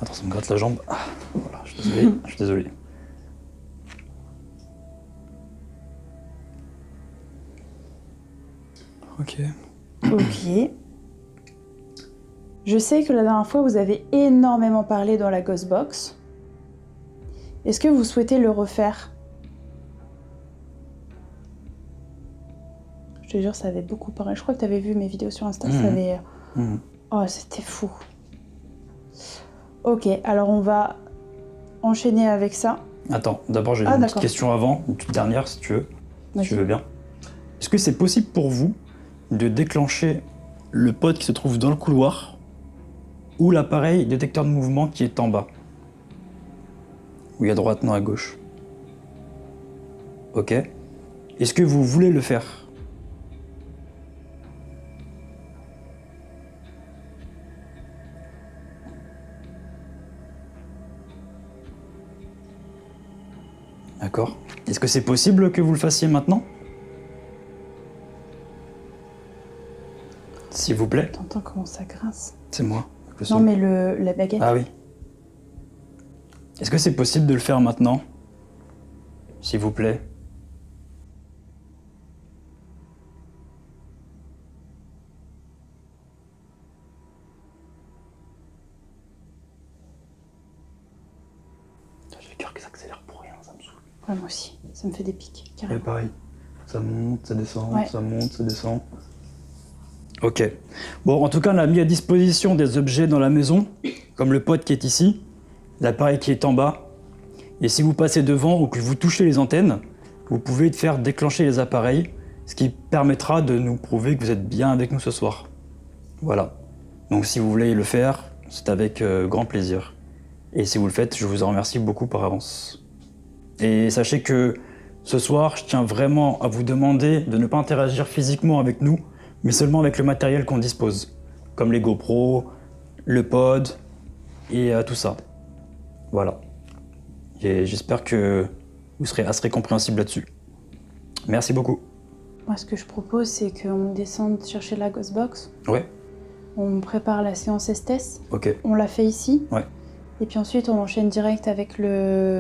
Attends, ça me gratte la jambe. Ah, voilà, je suis désolé. Je suis désolé. Ok. Ok. Je sais que la dernière fois, vous avez énormément parlé dans la Ghost Box. Est-ce que vous souhaitez le refaire? Je te jure, ça avait beaucoup parlé. Je crois que tu avais vu mes vidéos sur Insta, ça avait... Oh, c'était fou. Ok, alors on va enchaîner avec ça. Attends, d'abord j'ai une petite question avant, une toute dernière si tu veux. Si tu veux bien. Est-ce que c'est possible pour vous de déclencher le pod qui se trouve dans le couloir ou l'appareil détecteur de mouvement qui est en bas? Oui, à droite, non à gauche. Ok. Est-ce que vous voulez le faire? D'accord. Est-ce que c'est possible que vous le fassiez maintenant? S'il vous plaît. T'entends comment ça grince? C'est moi. Non mais la baguette. Ah oui. Est-ce que c'est possible de le faire maintenant? S'il vous plaît. J'ai le cœur qui s'accélère pour rien, ça me saoule. Ouais, moi aussi, ça me fait des pics, carrément. Ouais, pareil. Ça monte, ça descend, Ouais. ça monte, ça descend. Ok. Bon, en tout cas, on a mis à disposition des objets dans la maison, comme le pod qui est ici, l'appareil qui est en bas. Et si vous passez devant ou que vous touchez les antennes, vous pouvez faire déclencher les appareils, ce qui permettra de nous prouver que vous êtes bien avec nous ce soir. Voilà. Donc si vous voulez le faire, c'est avec grand plaisir. Et si vous le faites, je vous en remercie beaucoup par avance. Et sachez que ce soir, je tiens vraiment à vous demander de ne pas interagir physiquement avec nous, mais seulement avec le matériel qu'on dispose, comme les GoPro, le pod et tout ça. Voilà. Et j'espère que vous serez assez compréhensible là-dessus. Merci beaucoup. Moi, ce que je propose, c'est qu'on descende chercher la Ghostbox. Ouais, On prépare la séance Estes. ok. On la fait ici. Ouais. Et puis ensuite, on enchaîne direct avec la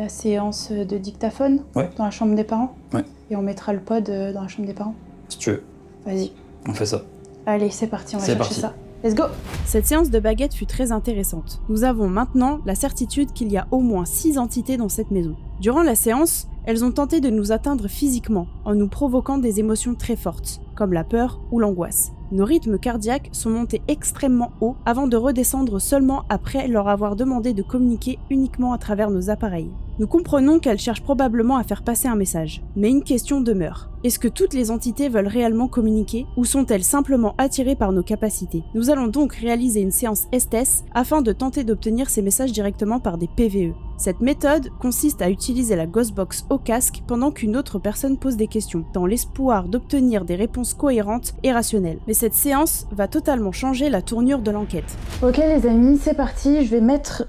séance de dictaphone Ouais. dans la chambre des parents. Ouais. Et on mettra le pod dans la chambre des parents. Si tu veux, Vas-y. on fait ça. Allez, c'est parti, on va C'est chercher parti. ça. Let's go! Cette séance de baguette fut très intéressante. Nous avons maintenant la certitude qu'il y a au moins 6 entités dans cette maison. Durant la séance, elles ont tenté de nous atteindre physiquement, en nous provoquant des émotions très fortes, comme la peur ou l'angoisse. Nos rythmes cardiaques sont montés extrêmement haut avant de redescendre seulement après leur avoir demandé de communiquer uniquement à travers nos appareils. Nous comprenons qu'elles cherchent probablement à faire passer un message, mais une question demeure. Est-ce que toutes les entités veulent réellement communiquer ou sont-elles simplement attirées par nos capacités? Nous allons donc réaliser une séance Estes afin de tenter d'obtenir ces messages directement par des PVE. Cette méthode consiste à utiliser la Ghostbox au casque pendant qu'une autre personne pose des questions, dans l'espoir d'obtenir des réponses cohérentes et rationnelles. Mais cette séance va totalement changer la tournure de l'enquête. Ok les amis, c'est parti. Je vais mettre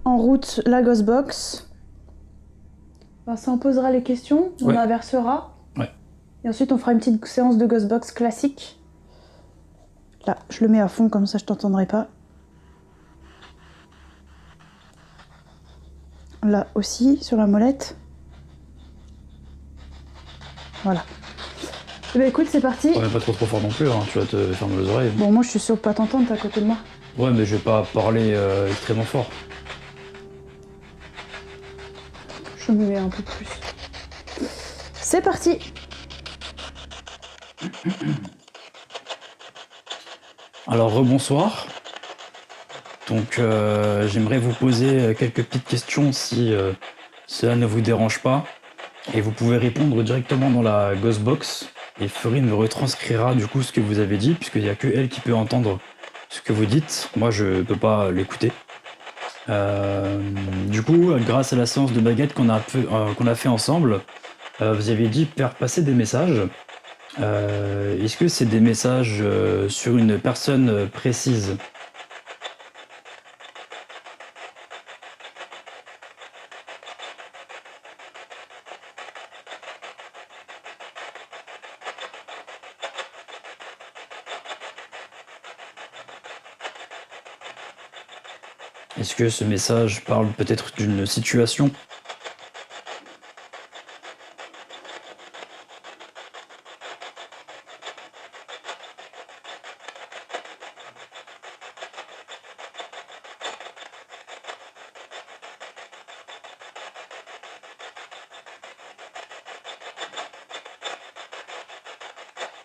en route la Ghostbox. Vincent posera les questions, on Ouais. inversera. Ouais. Et ensuite on fera une petite séance de Ghostbox classique. Là, je le mets à fond comme ça je t'entendrai pas. Là aussi, sur la molette. Voilà. Eh ben écoute, c'est parti. Ouais, pas trop fort non plus, hein. Tu vas te fermer les oreilles. Bon, moi je suis sûre de pas t'entendre, t'es à côté de moi. Ouais, mais je vais pas parler extrêmement fort. Je me mets un peu plus. C'est parti. Alors, rebonsoir. Donc, j'aimerais vous poser quelques petites questions si cela ne vous dérange pas. Et vous pouvez répondre directement dans la Ghostbox. Et Florine me retranscrira du coup ce que vous avez dit, puisqu'il n'y a que elle qui peut entendre ce que vous dites. Moi, je peux pas l'écouter. Du coup, grâce à la séance de baguette qu'on a fait ensemble, vous avez dit faire passer des messages. Est-ce que c'est des messages sur une personne précise? Est-ce que ce message parle peut-être d'une situation?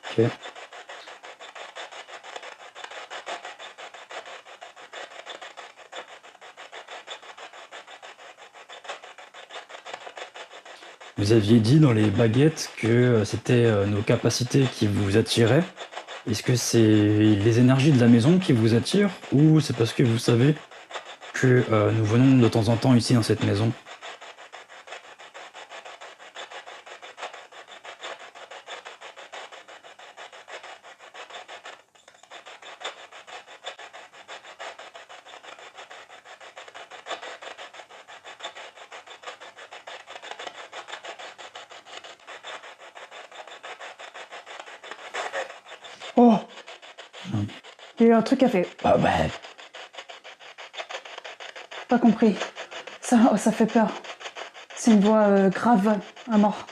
Ok. Vous aviez dit dans les baguettes que c'était nos capacités qui vous attiraient. Est-ce que c'est les énergies de la maison qui vous attirent ou c'est parce que vous savez que nous venons de temps en temps ici dans cette maison? Oh. Il y a eu un truc à faire. Ah bah, Pas compris. Ça fait peur. C'est une voix grave à mort.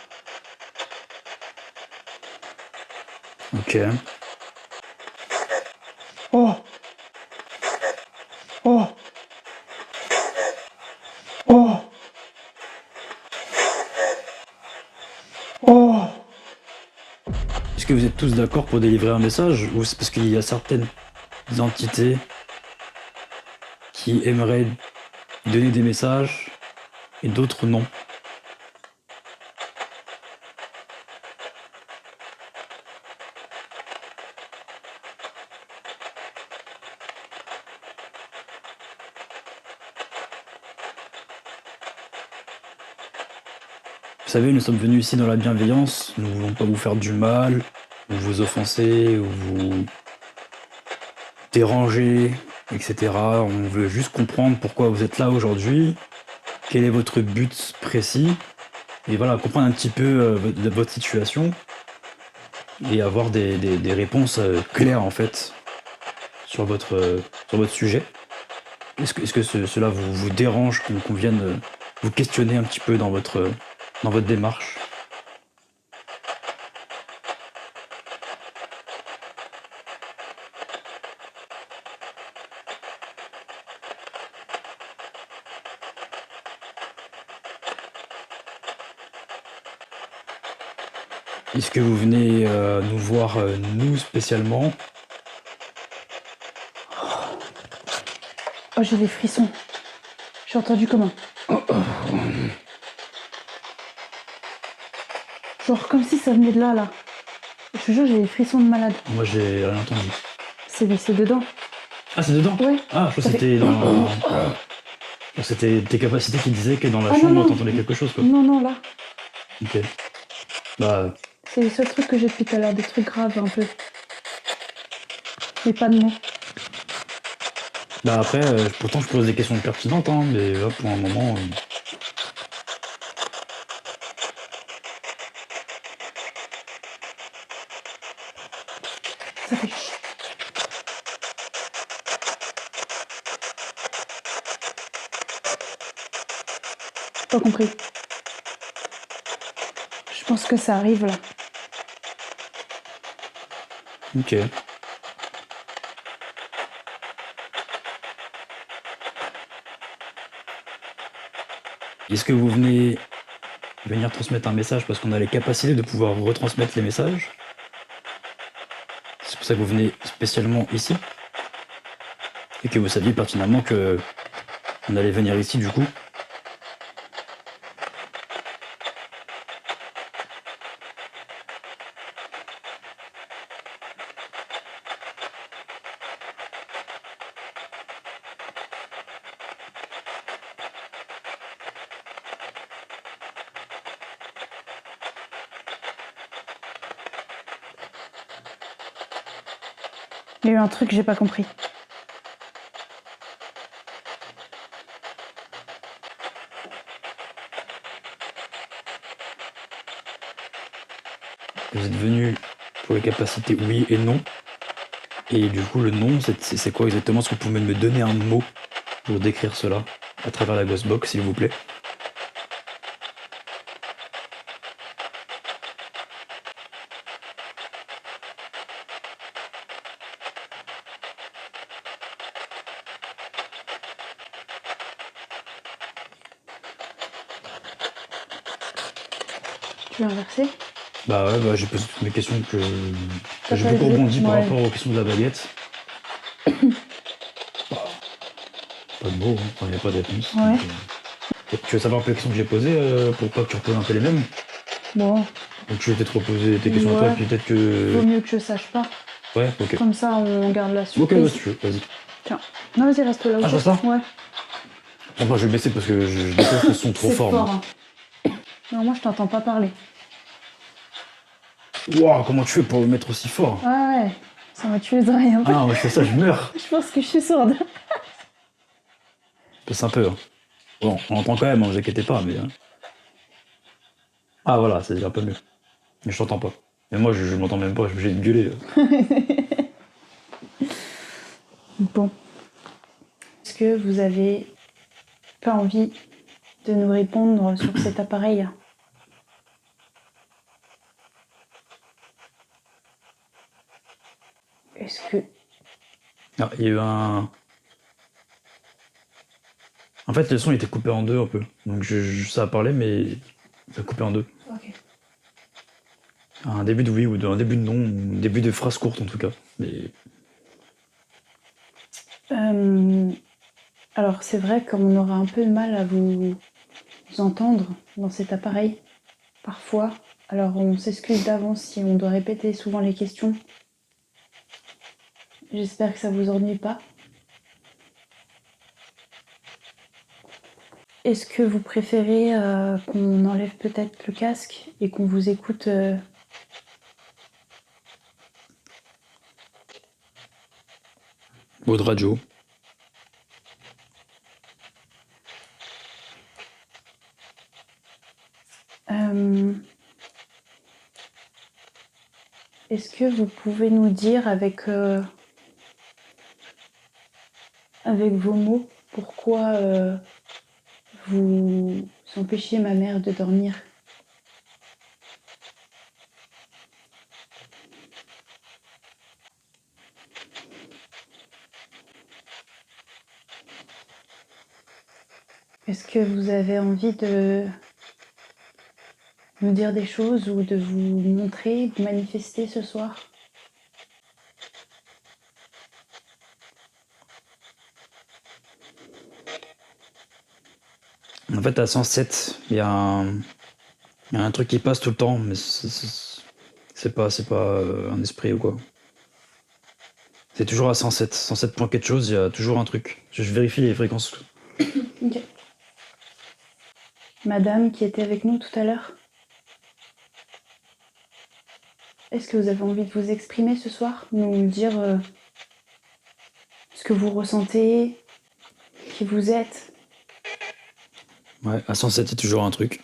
ok. Oh. Oh. Oh. Oh. Est-ce que vous êtes tous d'accord pour délivrer un message ou c'est parce qu'il y a certaines entités qui aimeraient donner des messages et d'autres non? Vous savez, nous sommes venus ici dans la bienveillance, nous ne voulons pas vous faire du mal, ou vous offenser, ou vous déranger, etc. On veut juste comprendre pourquoi vous êtes là aujourd'hui, quel est votre but précis, et voilà, comprendre un petit peu votre situation et avoir des réponses claires en fait sur votre sujet. Est-ce que cela vous dérange qu'on vienne vous questionner un petit peu dans votre démarche? Est-ce que vous venez nous voir, nous spécialement? Oh, j'ai des frissons. J'ai entendu comment? Genre comme si ça venait de là. Je te jure, j'ai des frissons de malade. Moi, j'ai rien entendu. C'est dedans. Ah, c'est dedans? Ouais. Ah, je crois que Ça c'était dans. C'était tes capacités qui disaient que dans la Ah, non, chambre, non. t'entendais quelque chose, quoi. Non, là. Ok. Bah, C'est les seuls trucs que j'ai depuis tout à l'heure, des trucs graves un peu. Mais pas de mots. bah après, pourtant, je pose des questions pertinentes, hein, mais là, pour un moment. Ça fait chut. Pas compris. Je pense que ça arrive là. Ok. Est-ce que vous venez venir transmettre un message parce qu'on a les capacités de pouvoir retransmettre les messages? C'est pour ça que vous venez spécialement ici? Et que vous saviez pertinemment que on allait venir ici du coup? Il y a eu un truc que j'ai pas compris. Vous êtes venu pour les capacités oui et non. Et du coup, le non, c'est quoi exactement? Est-ce que vous pouvez me donner un mot pour décrire cela à travers la Ghostbox, s'il vous plaît? Tu veux inverser? Bah ouais, bah j'ai posé toutes mes questions que T'as j'ai pas beaucoup les yeux? rebondi par Ouais. rapport aux questions de la baguette. Bah, pas de mots, hein, enfin, il n'y a pas de réponse. Ouais. Donc, tu veux savoir un peu les questions que j'ai posées pour pas que tu reposes un peu les mêmes? Bon, Donc tu veux peut-être reposer tes questions à toi, Ouais. puis peut-être vaut que. mieux que je sache pas. Ouais, ok. Comme ça, on garde la Ok, surprise. bah si tu veux, vas-y. Tiens. Non, vas-y, reste là. Ah, je reste là? Ouais. Bon, bah je vais baisser parce que je déteste le son trop C'est fort. fort. moi. Hein. Non, moi, je t'entends pas parler. Waouh, comment tu fais pour le mettre aussi fort? Ouais. Ça m'a tué les oreilles un peu. Ah, ouais, je fais ça, je meurs. Je pense que je suis sourde. C'est un peu. Hein. Bon, on entend quand même, hein, vous inquiétez pas, mais. Ah voilà, c'est déjà un peu mieux. Mais je t'entends pas. Mais moi, je m'entends même pas, je suis obligé de gueuler. Bon. Est-ce que vous avez pas envie de nous répondre sur cet appareil? Est-ce que... Ah, il y a eu un. En fait, le son il était coupé en deux un peu. Donc ça a parlé, mais ça a coupé en deux. Ok. Un début de oui ou un début de non, ou un début de phrase courte en tout cas. Mais Alors, c'est vrai qu'on aura un peu de mal à vous entendre dans cet appareil, parfois. Alors, on s'excuse d'avance si on doit répéter souvent les questions. J'espère que ça vous ennuie pas. Est-ce que vous préférez qu'on enlève peut-être le casque et qu'on vous écoute mode radio. Est-ce que vous pouvez nous dire avec vos mots pourquoi vous empêchez ma mère de dormir? Est-ce que vous avez envie de nous dire des choses ou de vous montrer, de manifester ce soir? En fait, à 107, il y a un truc qui passe tout le temps, mais c'est pas un esprit ou quoi. C'est toujours à 107. 107 points quelque chose, il y a toujours un truc. Je vérifie les fréquences. Ok. Madame qui était avec nous tout à l'heure, est-ce que vous avez envie de vous exprimer ce soir? Nous dire ce que vous ressentez, qui vous êtes? Ouais, à 107, il y a toujours un truc.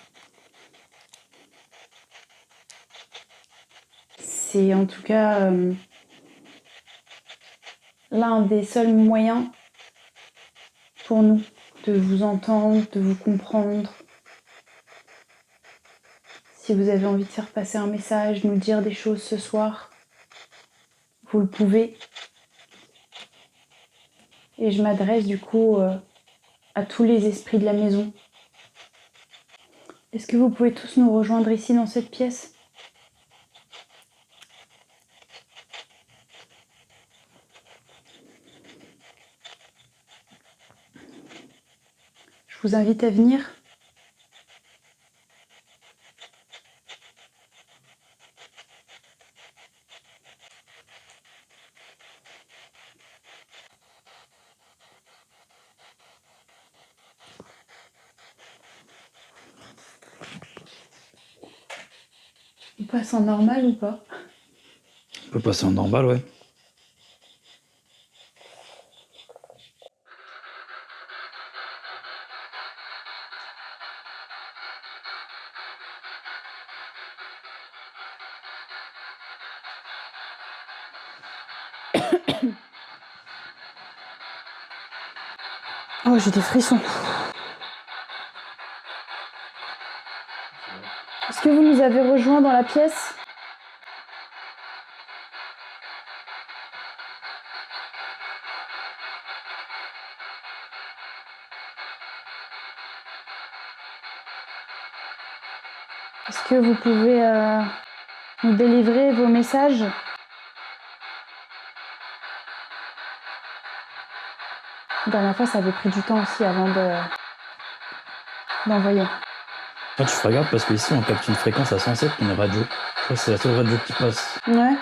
C'est en tout cas l'un des seuls moyens pour nous de vous entendre, de vous comprendre. Si vous avez envie de faire passer un message, nous dire des choses ce soir, vous le pouvez. Et je m'adresse du coup à tous les esprits de la maison. Est-ce que vous pouvez tous nous rejoindre ici dans cette pièce? Je vous invite à venir. On passe en normal ou pas? On peut passer en normal, ouais. Oh, j'ai des frissons. Est-ce que vous nous avez rejoints dans la pièce? Est-ce que vous pouvez nous délivrer vos messages? La dernière fois, ça avait pris du temps aussi avant d'envoyer. Là, tu regardes parce qu'ici, on capte une fréquence à 107, une radio. Je crois que c'est la seule radio qui passe. Ouais.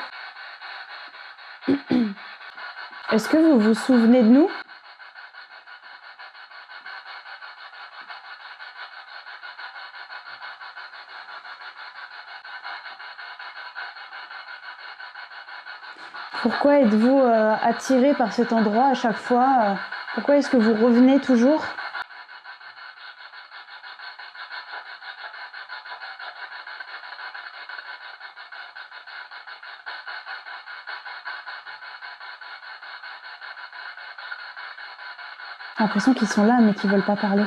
Est-ce que vous vous souvenez de nous? Pourquoi êtes-vous attiré par cet endroit à chaque fois? Pourquoi est-ce que vous revenez toujours? J'ai l'impression qu'ils sont là mais qu'ils veulent pas parler.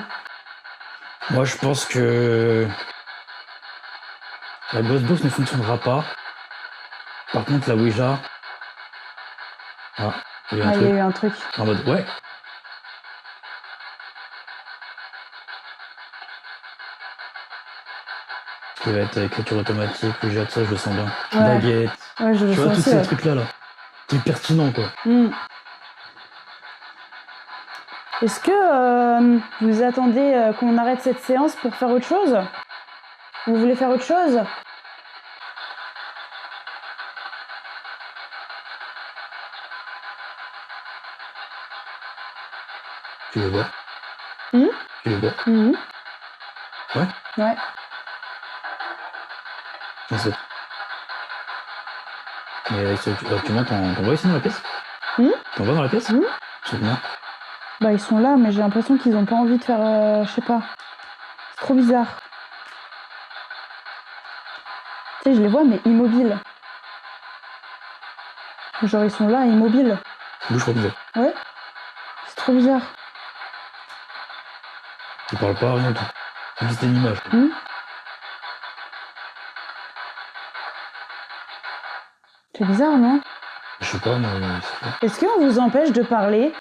Moi, je pense que la Ghost Box ne fonctionnera pas. Par contre, la Ouija... Ah, il y a eu un Ah, il y truc. a eu un truc. En mode, ouais. Ce qui va être écriture automatique, Ouija, tout ça, je le sens bien. Ouais. Baguette. Ouais, je le Tu vois, sens tous aussi. ces Ouais. trucs-là, là. C'est pertinent, quoi. Est-ce que vous attendez qu'on arrête cette séance pour faire autre chose? Vous voulez faire autre chose? Tu veux voir? Hmm. Tu veux voir? Mhm. Ouais. Ouais. Je sais. Mais avec ce document, t'en vois ici dans la pièce? T'en vois dans la pièce? C'est bien. Bah ils sont là mais j'ai l'impression qu'ils ont pas envie de faire... je sais pas. C'est trop bizarre. Tu sais, je les vois mais immobiles. Genre ils sont là, immobiles. Bouge pas bizarre. Ouais. C'est trop bizarre. Tu parles pas, rien du tout. Comme si c'était une image. C'est bizarre, non? Je sais pas, mais... Est-ce qu'on vous empêche de parler?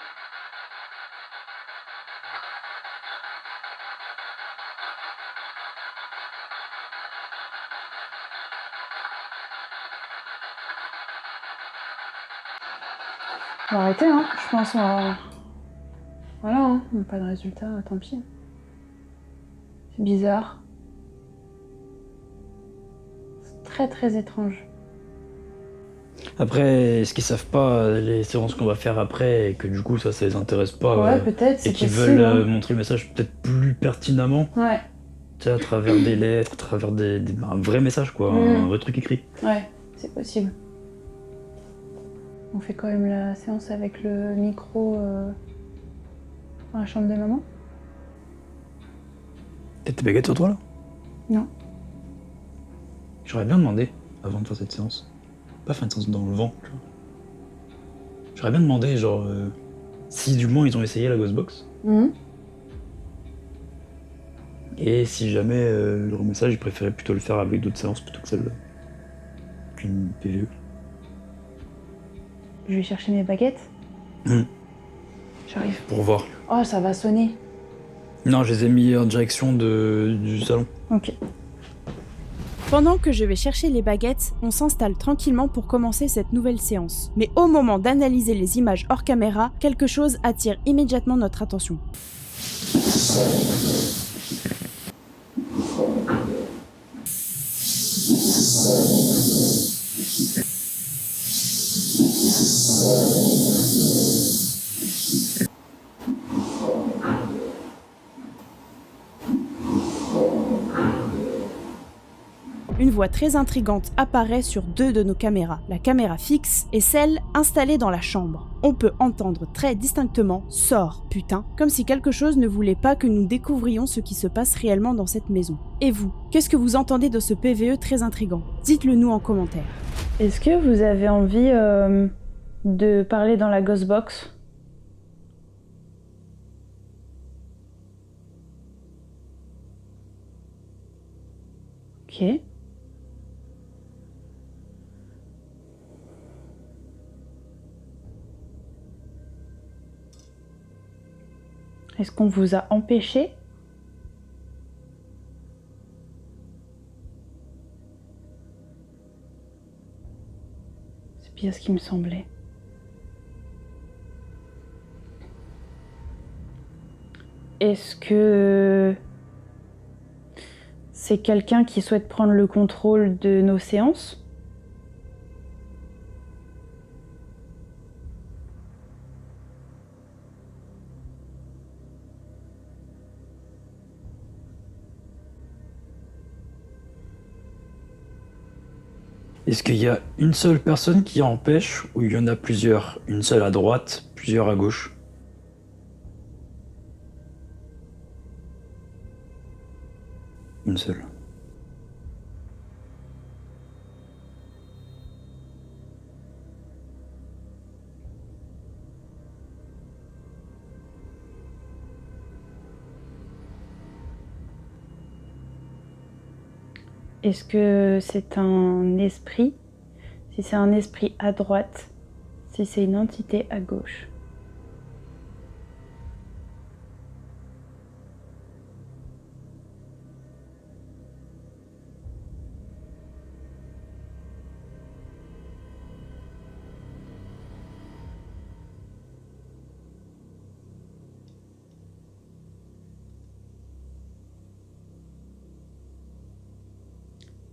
On va arrêter, hein. Je pense qu'on va... Voilà, hein. Pas de résultat, tant pis. C'est bizarre. C'est très très étrange. Après, est-ce qu'ils savent pas les séances qu'on va faire après et que du coup ça les intéresse pas Ouais, peut-être, c'est et qu'ils possible, veulent hein. montrer le message peut-être plus pertinemment, Ouais, tu sais, à travers des lettres, à travers un vrai message quoi, un vrai truc écrit. ouais, c'est possible. On fait quand même la séance avec le micro dans la chambre de maman? T'as tes baguettes sur toi là? Non. J'aurais bien demandé, avant de faire cette séance, pas faire une séance dans le vent, tu vois. J'aurais bien demandé, genre, si du moins ils ont essayé la Ghostbox, et si jamais leur message ils préféraient plutôt le faire avec d'autres séances plutôt que celle-là. Qu'une PVE. Je vais chercher mes baguettes. J'arrive. Pour voir. Oh, ça va sonner. Non, je les ai mis en direction du salon. Ok. Pendant que je vais chercher les baguettes, on s'installe tranquillement pour commencer cette nouvelle séance. Mais au moment d'analyser les images hors caméra, quelque chose attire immédiatement notre attention. Une voix très intrigante apparaît sur 2 de nos caméras, la caméra fixe et celle installée dans la chambre. On peut entendre très distinctement « Sors, putain !» comme si quelque chose ne voulait pas que nous découvrions ce qui se passe réellement dans cette maison. Et vous, qu'est-ce que vous entendez de ce PVE très intrigant? Dites-le nous en commentaire. Est-ce que vous avez envie de parler dans la Ghostbox? Ok. Est-ce qu'on vous a empêché? C'est bien ce qui me semblait. Est-ce que c'est quelqu'un qui souhaite prendre le contrôle de nos séances? Est-ce qu'il y a une seule personne qui empêche ou il y en a plusieurs? Une seule à droite, plusieurs à gauche? Une seule. Est-ce que c'est un esprit? Si c'est un esprit à droite, si c'est une entité à gauche.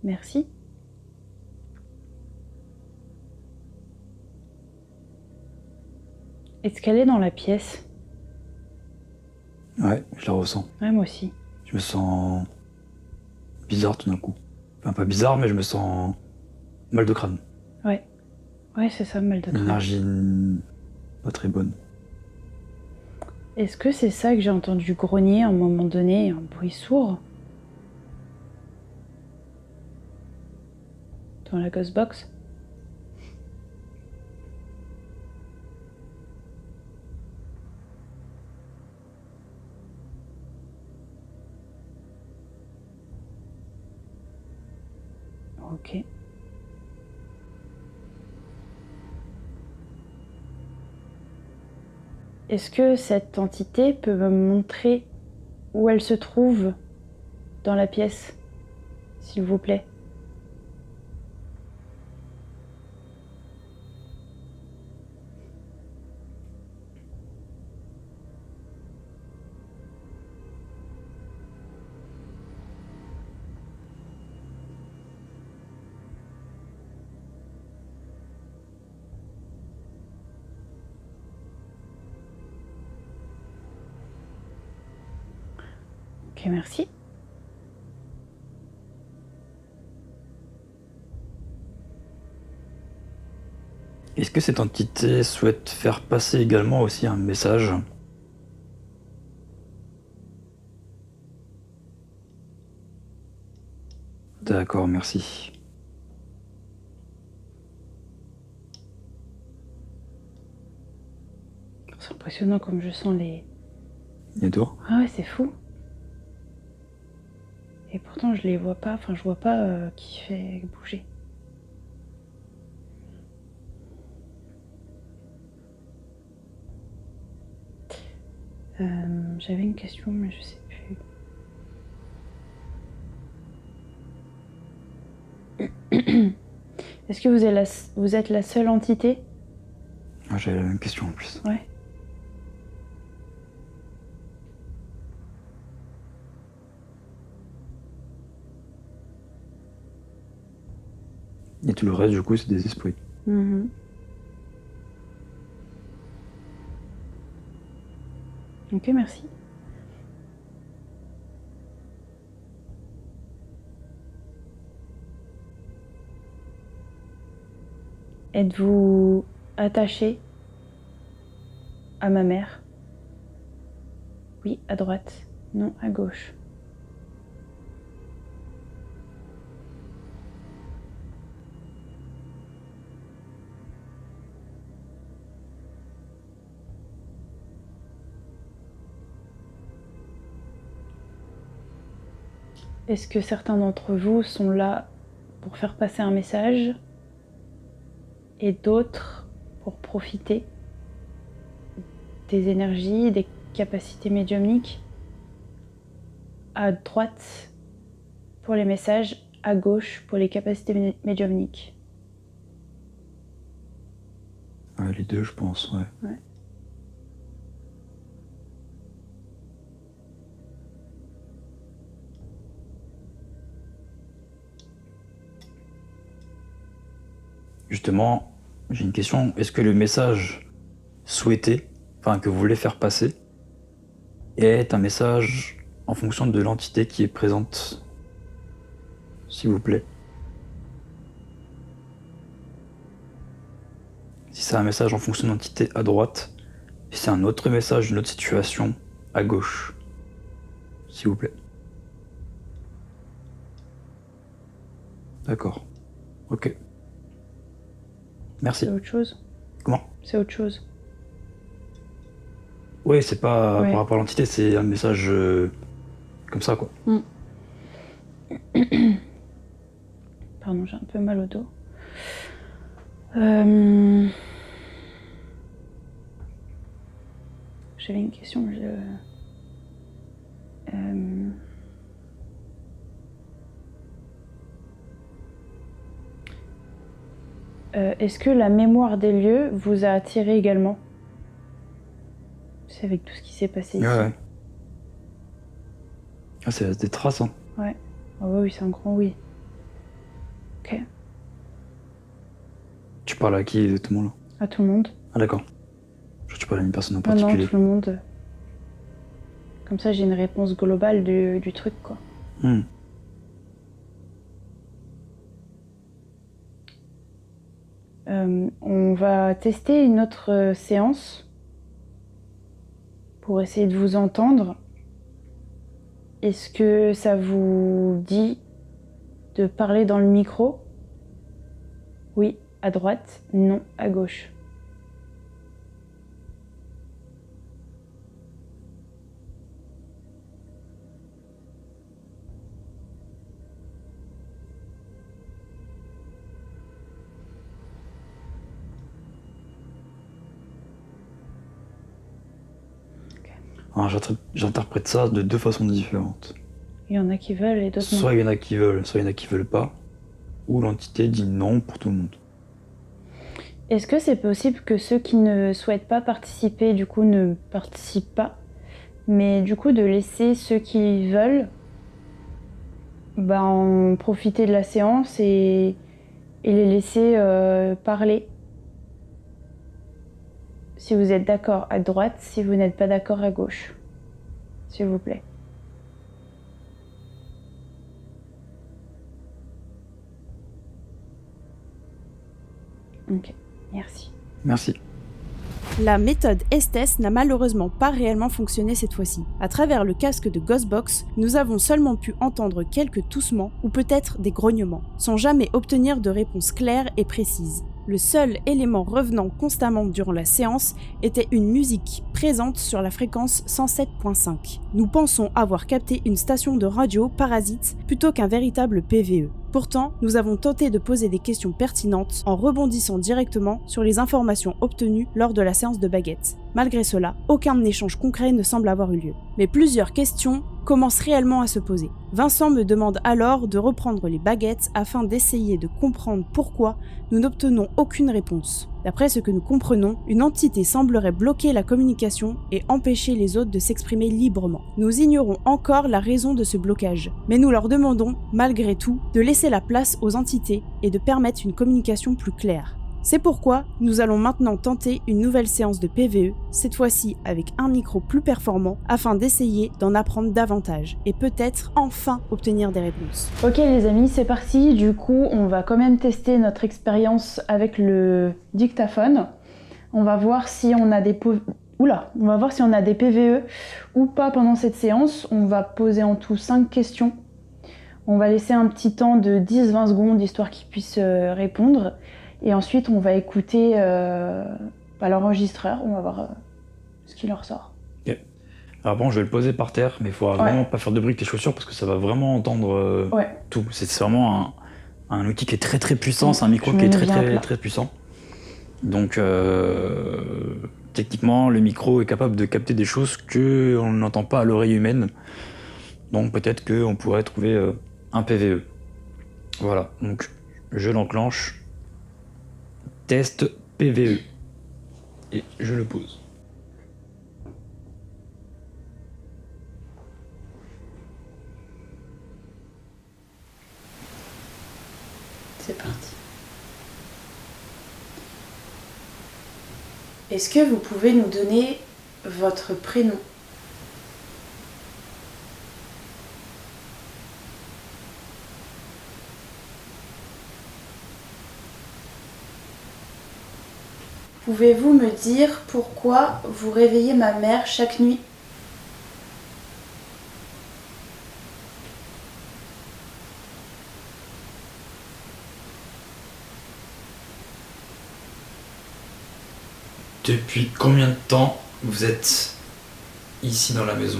Merci. Est-ce qu'elle est dans la pièce? Ouais, je la ressens. Ouais, moi aussi. Je me sens bizarre tout d'un coup. Enfin, pas bizarre, mais je me sens mal de crâne. Ouais. Ouais, c'est ça, mal de crâne. Énergie pas très bonne. Est-ce que c'est ça que j'ai entendu grogner à un moment donné, un bruit sourd? Dans la Ghostbox? Ok. Est-ce que cette entité peut me montrer où elle se trouve dans la pièce, s'il vous plaît? Ok, merci. Est-ce que cette entité souhaite faire passer également aussi un message? D'accord, merci. C'est impressionnant comme je sens les... Et toi? Ah ouais, c'est fou. Et pourtant, je les vois pas, enfin, je vois pas qui fait bouger. J'avais une question, mais je sais plus. Est-ce que vous êtes la seule entité? Ah, j'avais la même question en plus. Ouais. Et tout le reste, du coup, c'est des esprits. Mhm. Ok, merci. Êtes-vous attaché à ma mère? Oui, à droite. Non, à gauche. Est-ce que certains d'entre vous sont là pour faire passer un message et d'autres pour profiter des énergies, des capacités médiumniques? À droite pour les messages, à gauche pour les capacités médiumniques. Ouais, les deux, je pense, ouais. Ouais. Justement, j'ai une question. Est-ce que le message souhaité, enfin que vous voulez faire passer, est un message en fonction de l'entité qui est présente, s'il vous plaît? Si c'est un message en fonction de l'entité à droite, si c'est un autre message d'une autre situation à gauche, s'il vous plaît. D'accord. Ok. Merci. C'est autre chose? Comment? C'est autre chose. Oui, c'est pas Ouais. par rapport à l'entité, c'est un message comme ça, quoi. Pardon, j'ai un peu mal au dos. J'avais une question, mais est-ce que la mémoire des lieux vous a attiré également? C'est avec tout ce qui s'est passé ici. Ouais. Ah, c'est des traces, hein. Ouais. Ah bah oui, c'est un grand oui. Ok. Tu parles à qui exactement là? À tout le monde. Ah, d'accord. Je crois que tu parles à une personne en Non, particulier. tout le monde. Comme ça, j'ai une réponse globale du truc, quoi. Hmm. On va tester une autre séance pour essayer de vous entendre. Est-ce que ça vous dit de parler dans le micro? Oui, à droite. Non, à gauche. Alors, j'interprète ça de deux façons différentes. Il y en a qui veulent et d'autres non. Soit il y en a qui veulent, soit il y en a qui veulent pas. Ou l'entité dit non pour tout le monde. Est-ce que c'est possible que ceux qui ne souhaitent pas participer, du coup, ne participent pas, mais du coup de laisser ceux qui veulent en profiter de la séance et les laisser parler. Si vous êtes d'accord à droite, si vous n'êtes pas d'accord à gauche, s'il vous plaît. Ok, merci. Merci. La méthode Estes n'a malheureusement pas réellement fonctionné cette fois-ci. À travers le casque de Ghostbox, nous avons seulement pu entendre quelques toussements ou peut-être des grognements, sans jamais obtenir de réponse claire et précise. Le seul élément revenant constamment durant la séance était une musique présente sur la fréquence 107.5. Nous pensons avoir capté une station de radio parasite plutôt qu'un véritable PVE. Pourtant, nous avons tenté de poser des questions pertinentes en rebondissant directement sur les informations obtenues lors de la séance de baguettes. Malgré cela, aucun échange concret ne semble avoir eu lieu. Mais plusieurs questions commencent réellement à se poser. Vincent me demande alors de reprendre les baguettes afin d'essayer de comprendre pourquoi nous n'obtenons aucune réponse. D'après ce que nous comprenons, une entité semblerait bloquer la communication et empêcher les autres de s'exprimer librement. Nous ignorons encore la raison de ce blocage, mais nous leur demandons, malgré tout, de laisser la place aux entités et de permettre une communication plus claire. C'est pourquoi nous allons maintenant tenter une nouvelle séance de PVE, cette fois-ci avec un micro plus performant, afin d'essayer d'en apprendre davantage et peut-être enfin obtenir des réponses. Ok les amis, c'est parti. Du coup, on va quand même tester notre expérience avec le dictaphone. On va voir si on a des on va voir si on a des PVE ou pas pendant cette séance. On va poser en tout 5 questions. On va laisser un petit temps de 10-20 secondes histoire qu'ils puissent répondre. Et ensuite, on va écouter l'enregistreur, on va voir ce qui leur sort. Ok. Alors bon, je vais le poser par terre, mais il faudra vraiment pas faire de bruit avec tes chaussures parce que ça va vraiment entendre tout. C'est vraiment un outil qui est très très puissant, c'est un micro qui est très puissant. Donc techniquement, le micro est capable de capter des choses qu'on n'entend pas à l'oreille humaine. Donc peut-être qu'on pourrait trouver un PVE. Voilà, donc je l'enclenche. Test PVE. Et je le pose. C'est parti. Est-ce que vous pouvez nous donner votre prénom ? Pouvez-vous me dire pourquoi vous réveillez ma mère chaque nuit ? Depuis combien de temps vous êtes ici dans la maison ?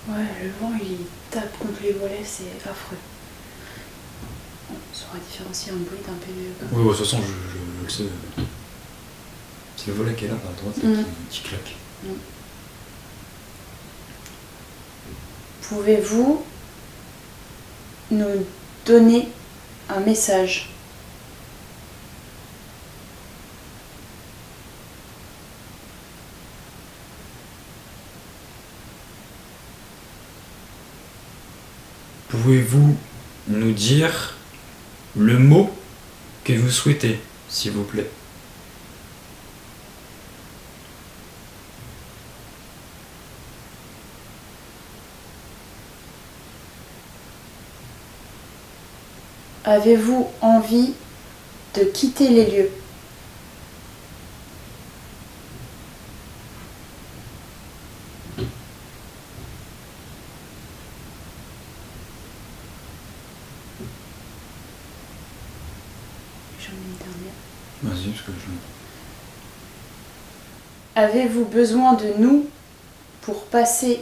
Ouais, le vent il tape contre les volets, c'est affreux. On saura différencier un bruit d'un PVE. Oui, de toute façon, je le sais. C'est le volet qui est là, à droite, qui claque. Pouvez-vous nous donner un message ? Pouvez-vous nous dire le mot que vous souhaitez, s'il vous plaît ? Avez-vous envie de quitter les lieux ? J'en ai une dernière. Vas-y, parce que Avez-vous besoin de nous pour passer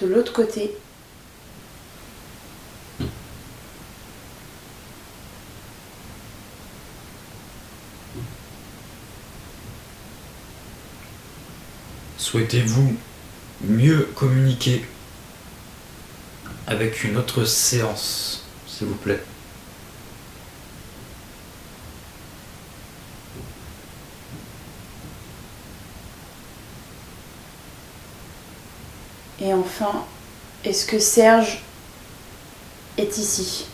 de l'autre côté. Souhaitez-vous mieux communiquer avec une autre séance, s'il vous plaît? Et enfin, est-ce que Serge est ici?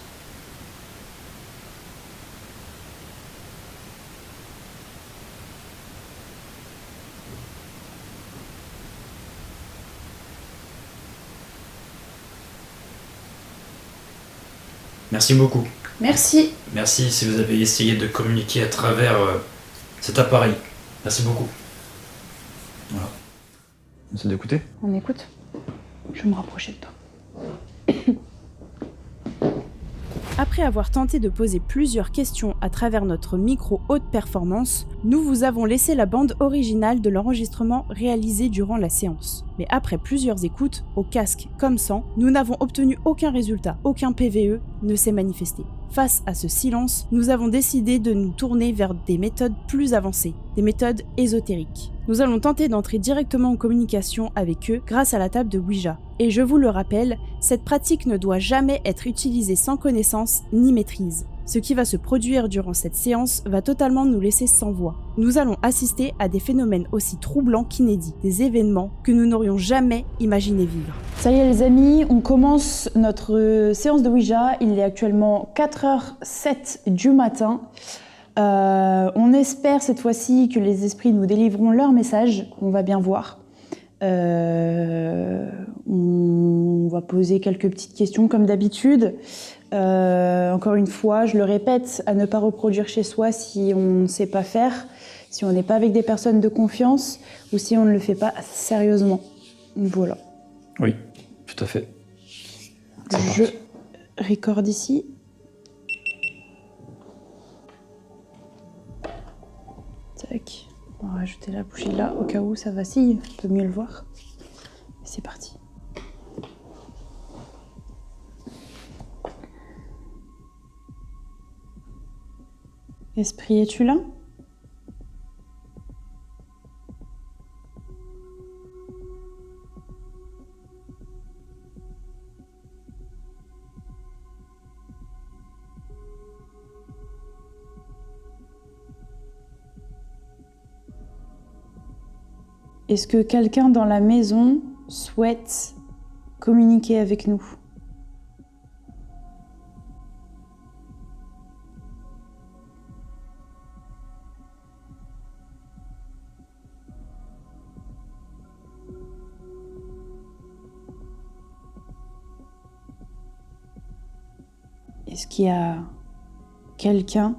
Merci beaucoup. Merci. Merci si vous avez essayé de communiquer à travers cet appareil. Merci beaucoup. Voilà. On essaie d'écouter? On écoute. Je vais me rapprocher de toi. Après avoir tenté de poser plusieurs questions à travers notre micro haute performance, nous vous avons laissé la bande originale de l'enregistrement réalisé durant la séance. Mais après plusieurs écoutes, au casque comme sans, nous n'avons obtenu aucun résultat, aucun PVE ne s'est manifesté. Face à ce silence, nous avons décidé de nous tourner vers des méthodes plus avancées, des méthodes ésotériques. Nous allons tenter d'entrer directement en communication avec eux grâce à la table de Ouija. Et je vous le rappelle, cette pratique ne doit jamais être utilisée sans connaissance ni maîtrise. Ce qui va se produire durant cette séance va totalement nous laisser sans voix. Nous allons assister à des phénomènes aussi troublants qu'inédits, des événements que nous n'aurions jamais imaginé vivre. Ça y est les amis, on commence notre séance de Ouija. Il est actuellement 4h07 du matin. On espère cette fois-ci que les esprits nous délivreront leur message. On va bien voir. On va poser quelques petites questions comme d'habitude. Encore une fois, je le répète, à ne pas reproduire chez soi si on ne sait pas faire, si on n'est pas avec des personnes de confiance ou si on ne le fait pas sérieusement. Voilà. Oui, tout à fait. Je recorde ici. Tac. On va rajouter la bougie là, au cas où ça vacille, on peut mieux le voir. C'est parti. Esprit, es-tu là? Est-ce que quelqu'un dans la maison souhaite communiquer avec nous? Est-ce qu'il y a quelqu'un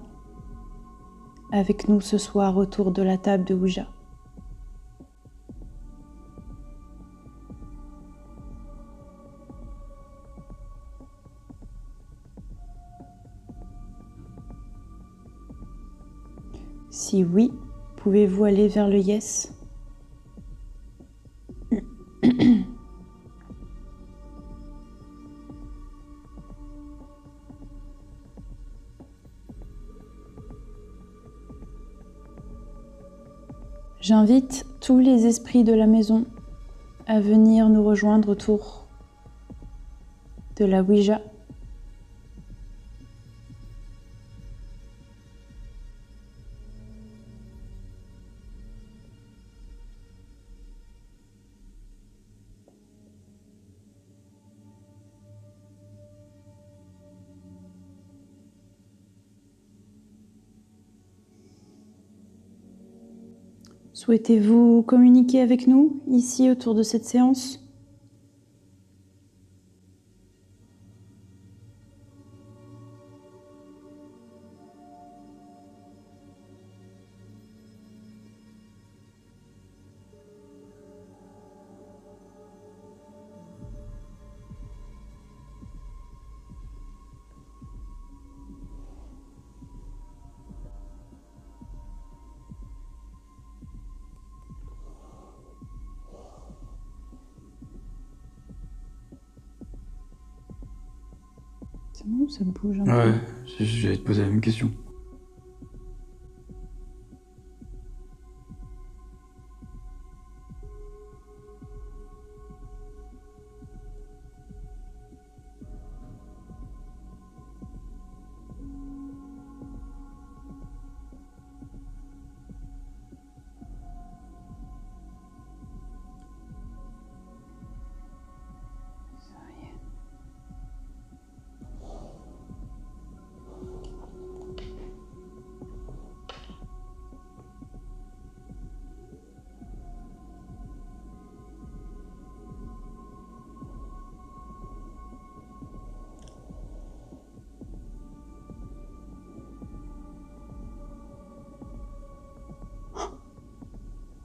avec nous ce soir autour de la table de Ouija? Si oui, pouvez-vous aller vers le yes? J'invite tous les esprits de la maison à venir nous rejoindre autour de la Ouija. Souhaitez-vous communiquer avec nous, ici, autour de cette séance ? moi ou ça bouge un peu? Ouais, j'allais te poser la même question.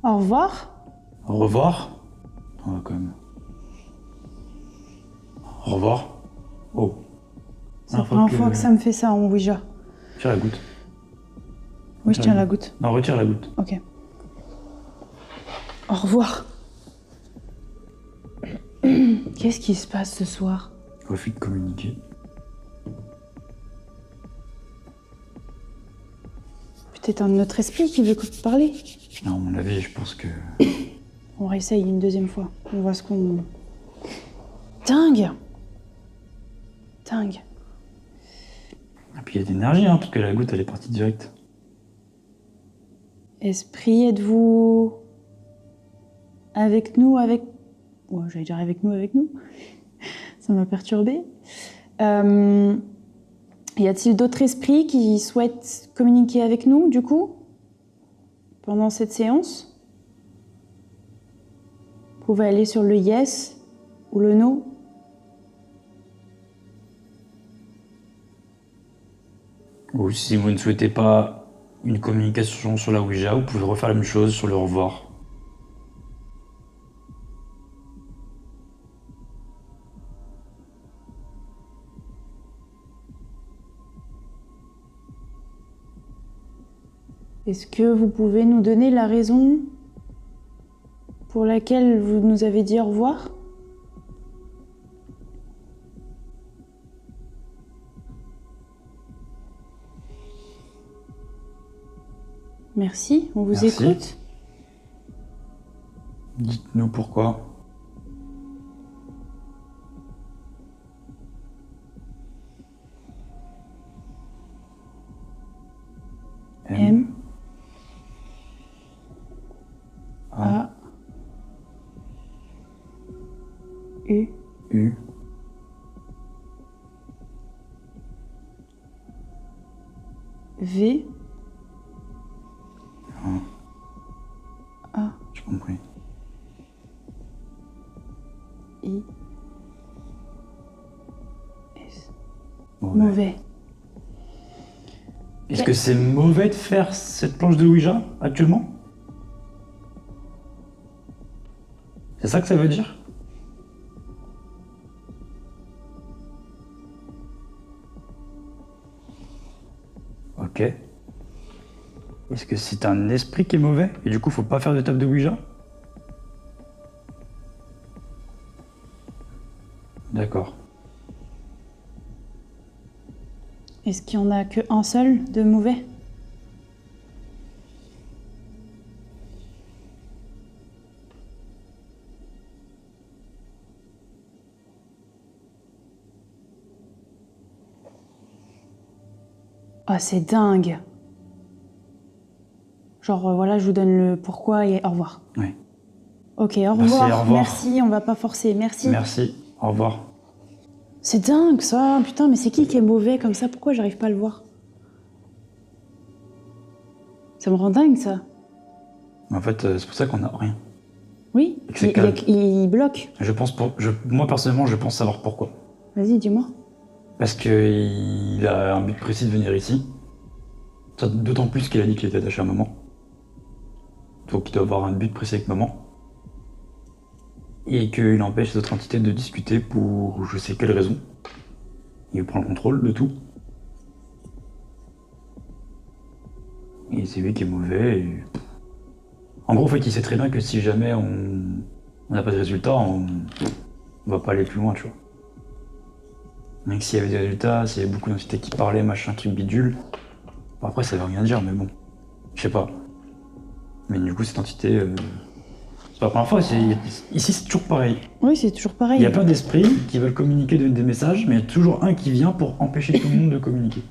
Au revoir. Au revoir. On va quand même. Au revoir. Oh. C'est la première fois que ça me fait ça en Ouija. Tire la goutte. Oui, je tiens la goutte. Non, retire la goutte. Ok. Au revoir. Qu'est-ce qui se passe ce soir? Refus de communiquer. Peut-être un autre esprit qui veut parler. Non, à mon avis, je pense que... On réessaye une deuxième fois. On voit ce qu'on... Dingue! Dingue. Et puis il y a de l'énergie, hein, parce que la goutte, elle est partie direct. Esprit, êtes-vous... avec nous, avec... Ouais, j'allais dire avec nous. Ça m'a perturbée. Y a-t-il d'autres esprits qui souhaitent communiquer avec nous, du coup, pendant cette séance? Vous pouvez aller sur le yes ou le no. Ou si vous ne souhaitez pas une communication sur la Ouija, vous pouvez refaire la même chose sur le au revoir. Est-ce que vous pouvez nous donner la raison pour laquelle vous nous avez dit au revoir? Merci, on vous Merci. écoute. Dites-nous pourquoi. M. A. U. U. V. A. J'ai compris. I. S. Mauvais. Mauvais. Est-ce que c'est mauvais de faire cette planche de Ouija actuellement? C'est ça que ça veut dire? Ok. Est-ce que c'est un esprit qui est mauvais et du coup faut pas faire de table de Ouija? D'accord. Est-ce qu'il n'y en a qu'un seul de mauvais? Ah, c'est dingue. Genre, voilà, je vous donne le pourquoi et au revoir. Oui. Ok, au Merci, revoir. au revoir. Merci, on va pas forcer. Merci. Merci. Au revoir. C'est dingue ça. Putain, mais c'est qui est mauvais comme ça? Pourquoi j'arrive pas à le voir? Ça me rend dingue ça. En fait, c'est pour ça qu'on n'a rien. Oui, Et que c'est calme. il bloque. Moi personnellement, je pense savoir pourquoi. Vas-y, dis-moi. Parce qu'il a un but précis de venir ici. D'autant plus qu'il a dit qu'il était attaché à maman. Donc il doit avoir un but précis avec maman. Et qu'il empêche les autres entités de discuter pour je sais quelle raison. Il prend le contrôle de tout. Et c'est lui qui est mauvais. Et... En gros, en fait, il sait très bien que si jamais on n'a pas de résultat, on va pas aller plus loin, tu vois. Même s'il y avait des résultats, s'il y avait beaucoup d'entités qui parlaient, machin, truc bidule. Bon, après, ça veut rien dire, mais bon. Je sais pas. Mais du coup, cette entité. C'est pas la première fois, ici c'est toujours pareil. Oui, c'est toujours pareil. Il y a plein d'esprits qui veulent communiquer, donner des messages, mais il y a toujours un qui vient pour empêcher tout le monde de communiquer.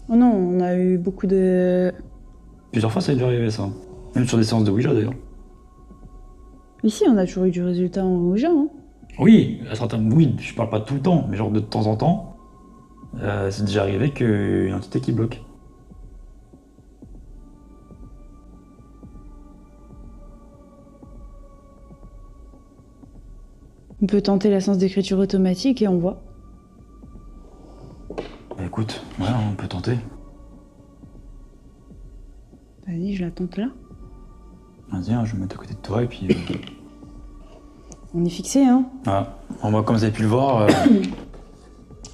Oh non, on a eu beaucoup de... Plusieurs fois, ça a dû arriver, ça. Même sur des séances de Ouija, d'ailleurs. Ici, on a toujours eu du résultat en Ouija, hein. Oui, à certains... oui, je parle pas tout le temps, mais genre de temps en temps, c'est déjà arrivé qu'il y ait une entité qui bloque. On peut tenter la séance d'écriture automatique et on voit. Bah écoute, ouais, on peut tenter. Vas-y, je la tente là. Vas-y, hein, je vais me mettre à côté de toi et puis... On est fixé, hein. Voilà. Alors, moi, comme vous avez pu le voir,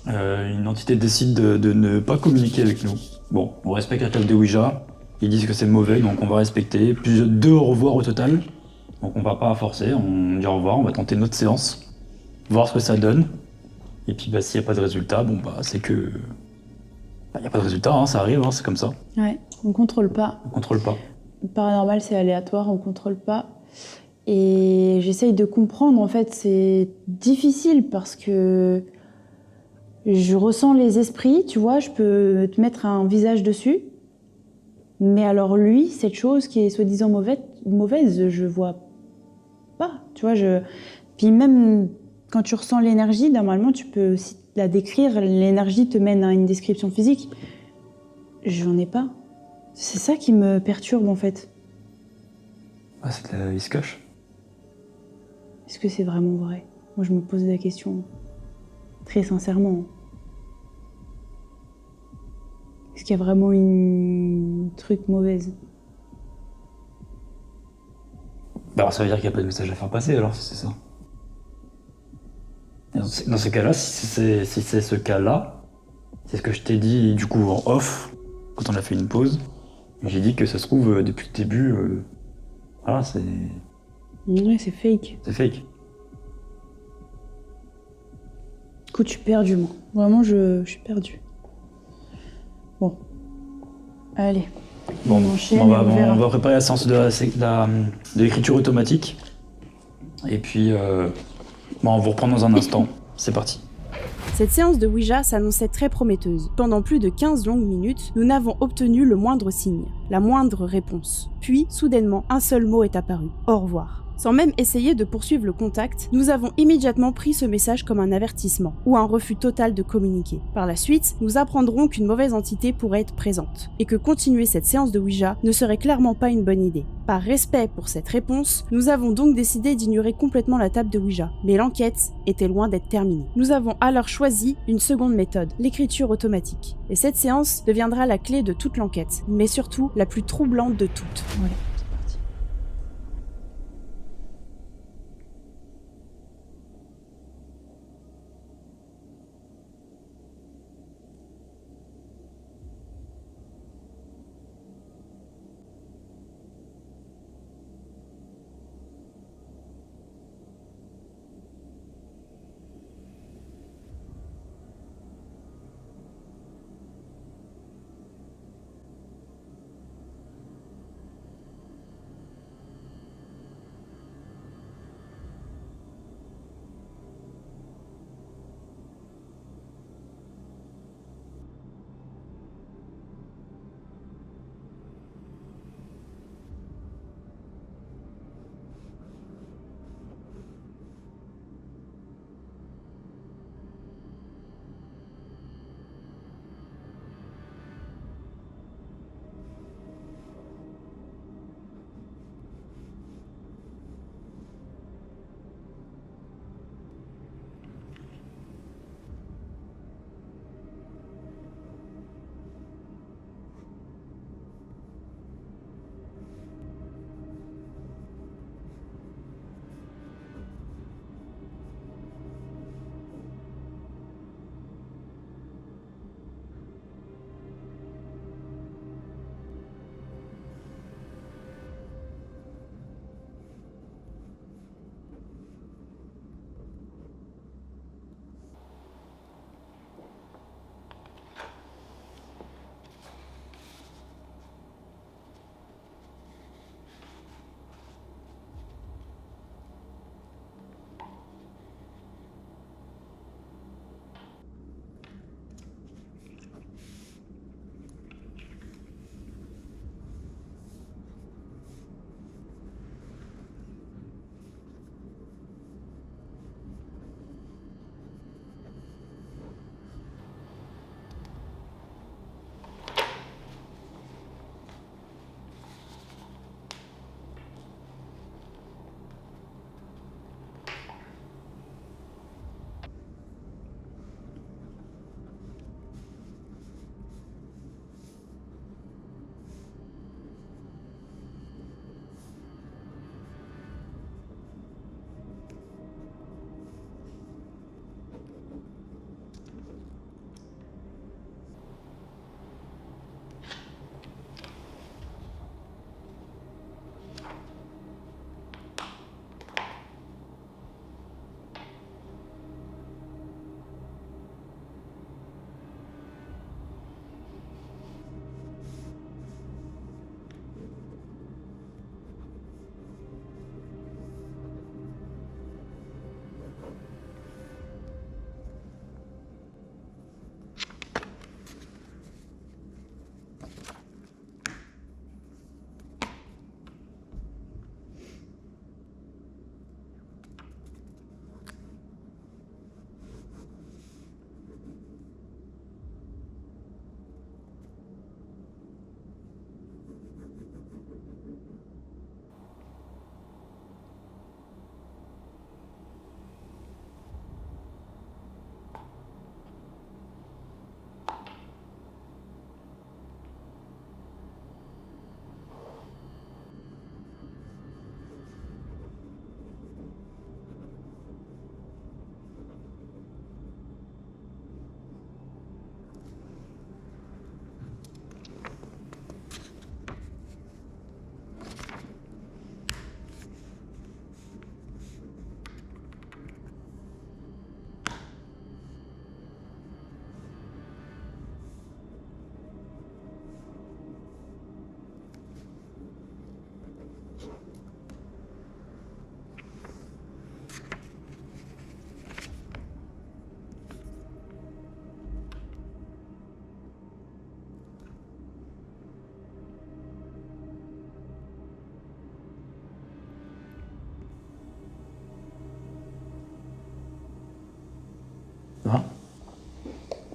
une entité décide de ne pas communiquer avec nous. Bon, on respecte la table de Ouija. Ils disent que c'est mauvais, donc on va respecter. Deux au revoir au total. Donc on va pas forcer, on dit au revoir, on va tenter notre séance. Voir ce que ça donne. Et puis bah, s'il n'y a pas de résultat, bon bah c'est que... Il n'y a pas de résultat, hein, ça arrive, hein, c'est comme ça. Ouais, on contrôle pas. On contrôle pas. Le paranormal, c'est aléatoire, on contrôle pas. Et j'essaye de comprendre, en fait, c'est difficile parce que je ressens les esprits, tu vois, je peux te mettre un visage dessus. Mais alors lui, cette chose qui est soi-disant mauvaise, je vois pas, tu vois. Puis même quand tu ressens l'énergie, normalement, tu peux aussi la décrire, l'énergie te mène à une description physique. J'en ai pas. C'est ça qui me perturbe, en fait. Ah, il se cache. Est-ce que c'est vraiment vrai? Moi, je me pose la question, très sincèrement. Est-ce qu'il y a vraiment une truc mauvaise? Bah alors ça veut dire qu'il n'y a pas de message à faire passer alors, si c'est ça. Et dans ce cas-là, si c'est ce cas-là, c'est ce que je t'ai dit du coup en off, quand on a fait une pause. J'ai dit que ça se trouve depuis le début, voilà, c'est Ouais, c'est fake. fake. Écoute, je suis perdue, moi. Vraiment, je suis perdue. Bon. Allez. Bon, on enchaîne on et on verra. va préparer la séance de l'écriture automatique. Et puis, on vous reprend dans un instant. C'est parti. Cette séance de Ouija s'annonçait très prometteuse. Pendant plus de 15 longues minutes, nous n'avons obtenu le moindre signe, la moindre réponse. Puis, soudainement, un seul mot est apparu. Au revoir. Sans même essayer de poursuivre le contact, nous avons immédiatement pris ce message comme un avertissement, ou un refus total de communiquer. Par la suite, nous apprendrons qu'une mauvaise entité pourrait être présente, et que continuer cette séance de Ouija ne serait clairement pas une bonne idée. Par respect pour cette réponse, nous avons donc décidé d'ignorer complètement la table de Ouija, mais l'enquête était loin d'être terminée. Nous avons alors choisi une seconde méthode, l'écriture automatique. Et cette séance deviendra la clé de toute l'enquête, mais surtout la plus troublante de toutes. Ouais, c'est parti.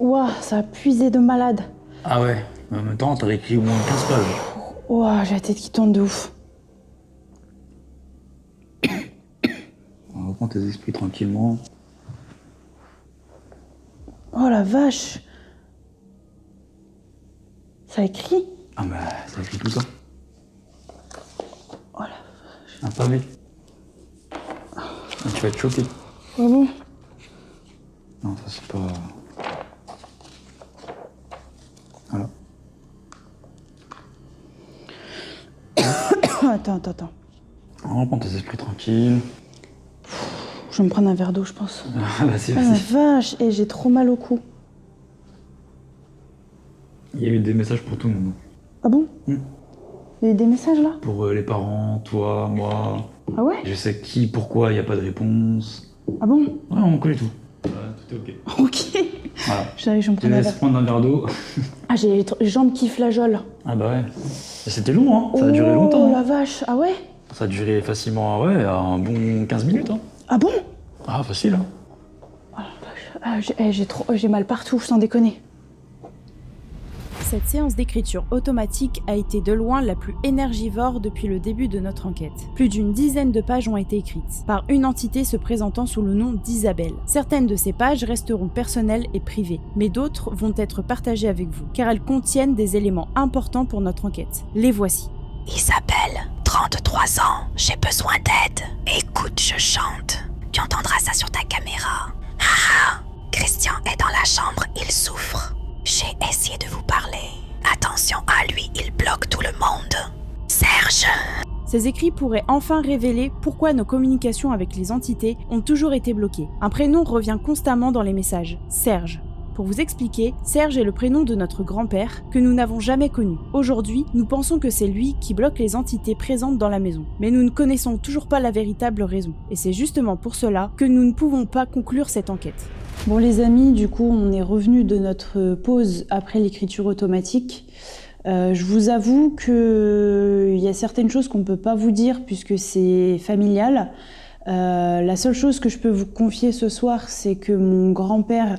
Ouah, ça a puisé de malade. Ah ouais, mais en même temps, t'as écrit au moins 15 pages. Ouah, j'ai la tête qui tourne de ouf. Reprends tes esprits tranquillement. Oh la vache. Ça écrit? Ah bah, t'as écrit tout ça. Oh la vache. Un pavé. Ah, tu vas être choqué. Ah bon? Non, ça c'est pas... Voilà. Attends. Reprends tes esprits tranquilles. Je vais me prendre un verre d'eau, je pense. Vas-y, Oh la vache, et j'ai trop mal au cou. Il y a eu des messages pour tout le monde. Ah bon? Hmm. Il y a eu des messages là? Pour les parents, toi, moi. Ah ouais? Je sais qui, pourquoi, il n'y a pas de réponse. Ah bon? Ouais, on connaît tout. Voilà, tout est ok. Ok. Voilà. Je vais me Tu prendre un laisses verre. prendre un verre d'eau. Ah, j'ai les jambes qui flageolent. Ah bah ouais. C'était long, hein. Ça a duré longtemps. Oh hein. la vache, ah ouais? Ça a duré facilement, ouais, un bon 15 minutes. Hein. Ah bon? Ah, facile. Hein. Oh la vache. Ah, j'ai mal partout, sans déconner. Cette séance d'écriture automatique a été de loin la plus énergivore depuis le début de notre enquête. Plus d'une dizaine de pages ont été écrites, par une entité se présentant sous le nom d'Isabelle. Certaines de ces pages resteront personnelles et privées, mais d'autres vont être partagées avec vous, car elles contiennent des éléments importants pour notre enquête. Les voici. Isabelle, 33 ans, j'ai besoin d'aide. Écoute, je chante. Tu entendras ça sur ta caméra. Haha, Christian est dans la chambre, il souffre. J'ai essayé de vous parler. Attention à lui, il bloque tout le monde. Serge. Ces écrits pourraient enfin révéler pourquoi nos communications avec les entités ont toujours été bloquées. Un prénom revient constamment dans les messages, Serge. Pour vous expliquer, Serge est le prénom de notre grand-père que nous n'avons jamais connu. Aujourd'hui, nous pensons que c'est lui qui bloque les entités présentes dans la maison. Mais nous ne connaissons toujours pas la véritable raison. Et c'est justement pour cela que nous ne pouvons pas conclure cette enquête. Bon les amis, du coup on est revenu de notre pause après l'écriture automatique. Je vous avoue qu'il y a certaines choses qu'on ne peut pas vous dire puisque c'est familial. La seule chose que je peux vous confier ce soir, c'est que mon grand-père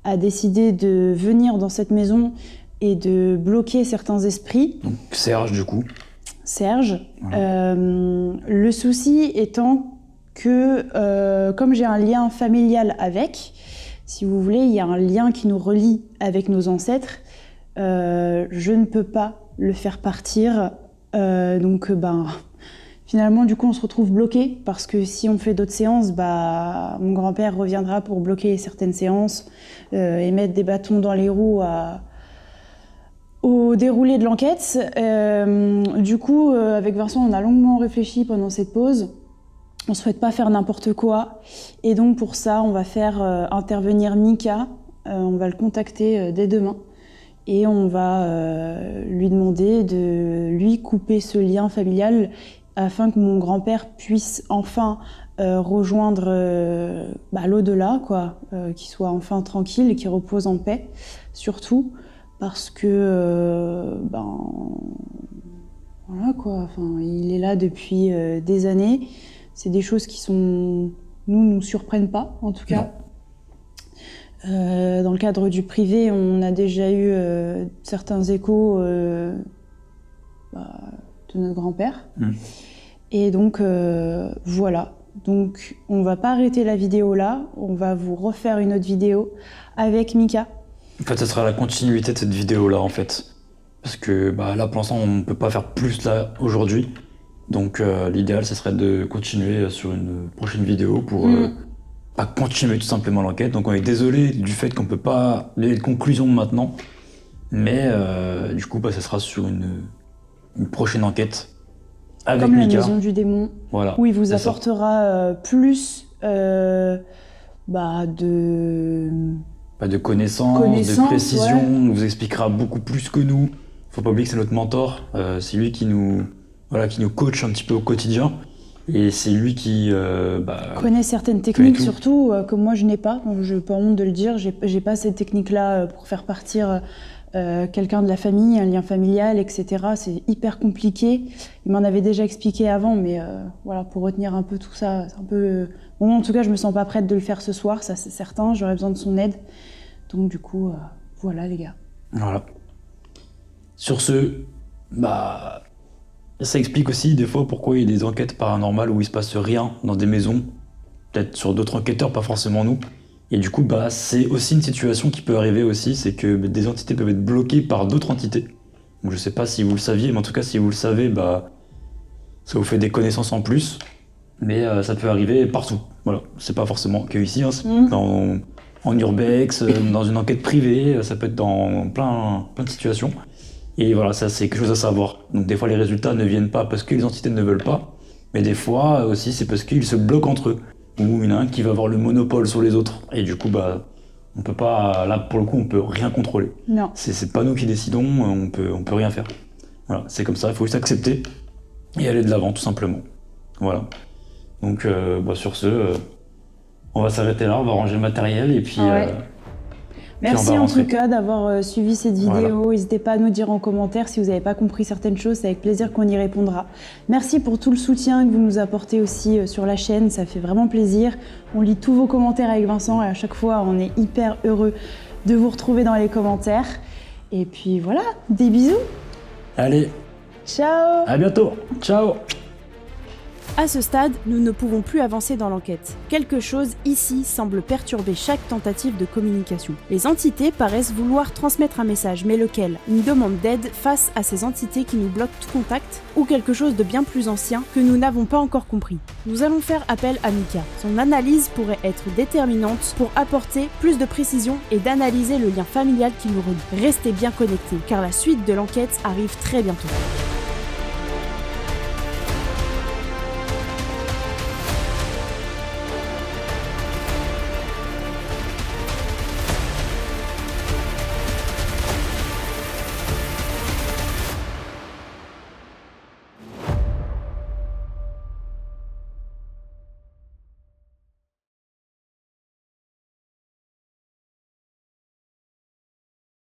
a décidé de venir dans cette maison et de bloquer certains esprits. Donc Serge, du coup. Serge. Voilà. Le souci étant que comme j'ai un lien familial avec, si vous voulez, il y a un lien qui nous relie avec nos ancêtres. Je ne peux pas le faire partir. Finalement, du coup, on se retrouve bloqué parce que si on fait d'autres séances, mon grand-père reviendra pour bloquer certaines séances et mettre des bâtons dans les roues au déroulé de l'enquête. Du coup, avec Vincent, on a longuement réfléchi pendant cette pause. On ne souhaite pas faire n'importe quoi. Et donc pour ça, on va faire intervenir Mika. On va le contacter dès demain. Et on va lui demander de lui couper ce lien familial afin que mon grand-père puisse enfin rejoindre l'au-delà, qu'il soit enfin tranquille et qu'il repose en paix, surtout. Parce que, voilà quoi, il est là depuis des années. C'est des choses qui nous surprennent pas, en tout cas. Dans le cadre du privé, on a déjà eu certains échos de notre grand-père. Et donc, voilà. Donc, on va pas arrêter la vidéo là. On va vous refaire une autre vidéo avec Mika. En fait, ça sera la continuité de cette vidéo-là, en fait. Parce que là, pour l'instant, on ne peut pas faire plus là, aujourd'hui. Donc l'idéal, ce serait de continuer sur une prochaine vidéo pour continuer tout simplement l'enquête. Donc on est désolé du fait qu'on ne peut pas donner de conclusion maintenant. Mais du coup, ça sera sur une prochaine enquête avec Comme Mika. la maison du démon, voilà, où il vous apportera plus de connaissances, de précision. Ouais. Il vous expliquera beaucoup plus que nous. Faut pas oublier que c'est notre mentor. C'est lui qui nous coach un petit peu au quotidien. Et c'est lui qui connaît certaines techniques, surtout que moi je n'ai pas. Donc, je n'ai pas honte de le dire. J'ai pas cette technique-là pour faire partir quelqu'un de la famille, un lien familial, etc. C'est hyper compliqué. Il m'en avait déjà expliqué avant, mais pour retenir un peu tout ça, c'est un peu... Bon, en tout cas, je me sens pas prête de le faire ce soir, ça c'est certain. J'aurais besoin de son aide. Donc du coup, voilà les gars. Voilà. Sur ce, ça explique aussi des fois pourquoi il y a des enquêtes paranormales où il se passe rien dans des maisons, peut-être sur d'autres enquêteurs, pas forcément nous. Et du coup, c'est aussi une situation qui peut arriver aussi, c'est que des entités peuvent être bloquées par d'autres entités. Donc, je sais pas si vous le saviez, mais en tout cas, si vous le savez, ça vous fait des connaissances en plus. Mais ça peut arriver partout. Voilà, c'est pas forcément que ici, hein, en urbex, dans une enquête privée, ça peut être dans plein de situations. Et voilà, ça c'est quelque chose à savoir. Donc des fois les résultats ne viennent pas parce que les entités ne veulent pas, mais des fois aussi c'est parce qu'ils se bloquent entre eux. Ou il y en a un qui va avoir le monopole sur les autres. Et du coup, on peut pas, là pour le coup, on peut rien contrôler. Non. C'est pas nous qui décidons, on peut rien faire. Voilà, c'est comme ça, il faut juste accepter et aller de l'avant tout simplement. Voilà. Donc sur ce, on va s'arrêter là, on va ranger le matériel et puis... Merci on va en rentrer. tout cas d'avoir suivi cette vidéo. Voilà. N'hésitez pas à nous dire en commentaire si vous n'avez pas compris certaines choses, c'est avec plaisir qu'on y répondra. Merci pour tout le soutien que vous nous apportez aussi sur la chaîne, ça fait vraiment plaisir. On lit tous vos commentaires avec Vincent et à chaque fois on est hyper heureux de vous retrouver dans les commentaires. Et puis voilà, des bisous. Allez, Ciao. à bientôt, ciao. À ce stade, nous ne pouvons plus avancer dans l'enquête. Quelque chose ici semble perturber chaque tentative de communication. Les entités paraissent vouloir transmettre un message, mais lequel? Une demande d'aide face à ces entités qui nous bloquent tout contact, ou quelque chose de bien plus ancien que nous n'avons pas encore compris. Nous allons faire appel à Mika. Son analyse pourrait être déterminante pour apporter plus de précision et d'analyser le lien familial qui nous relie. Restez bien connectés, car la suite de l'enquête arrive très bientôt.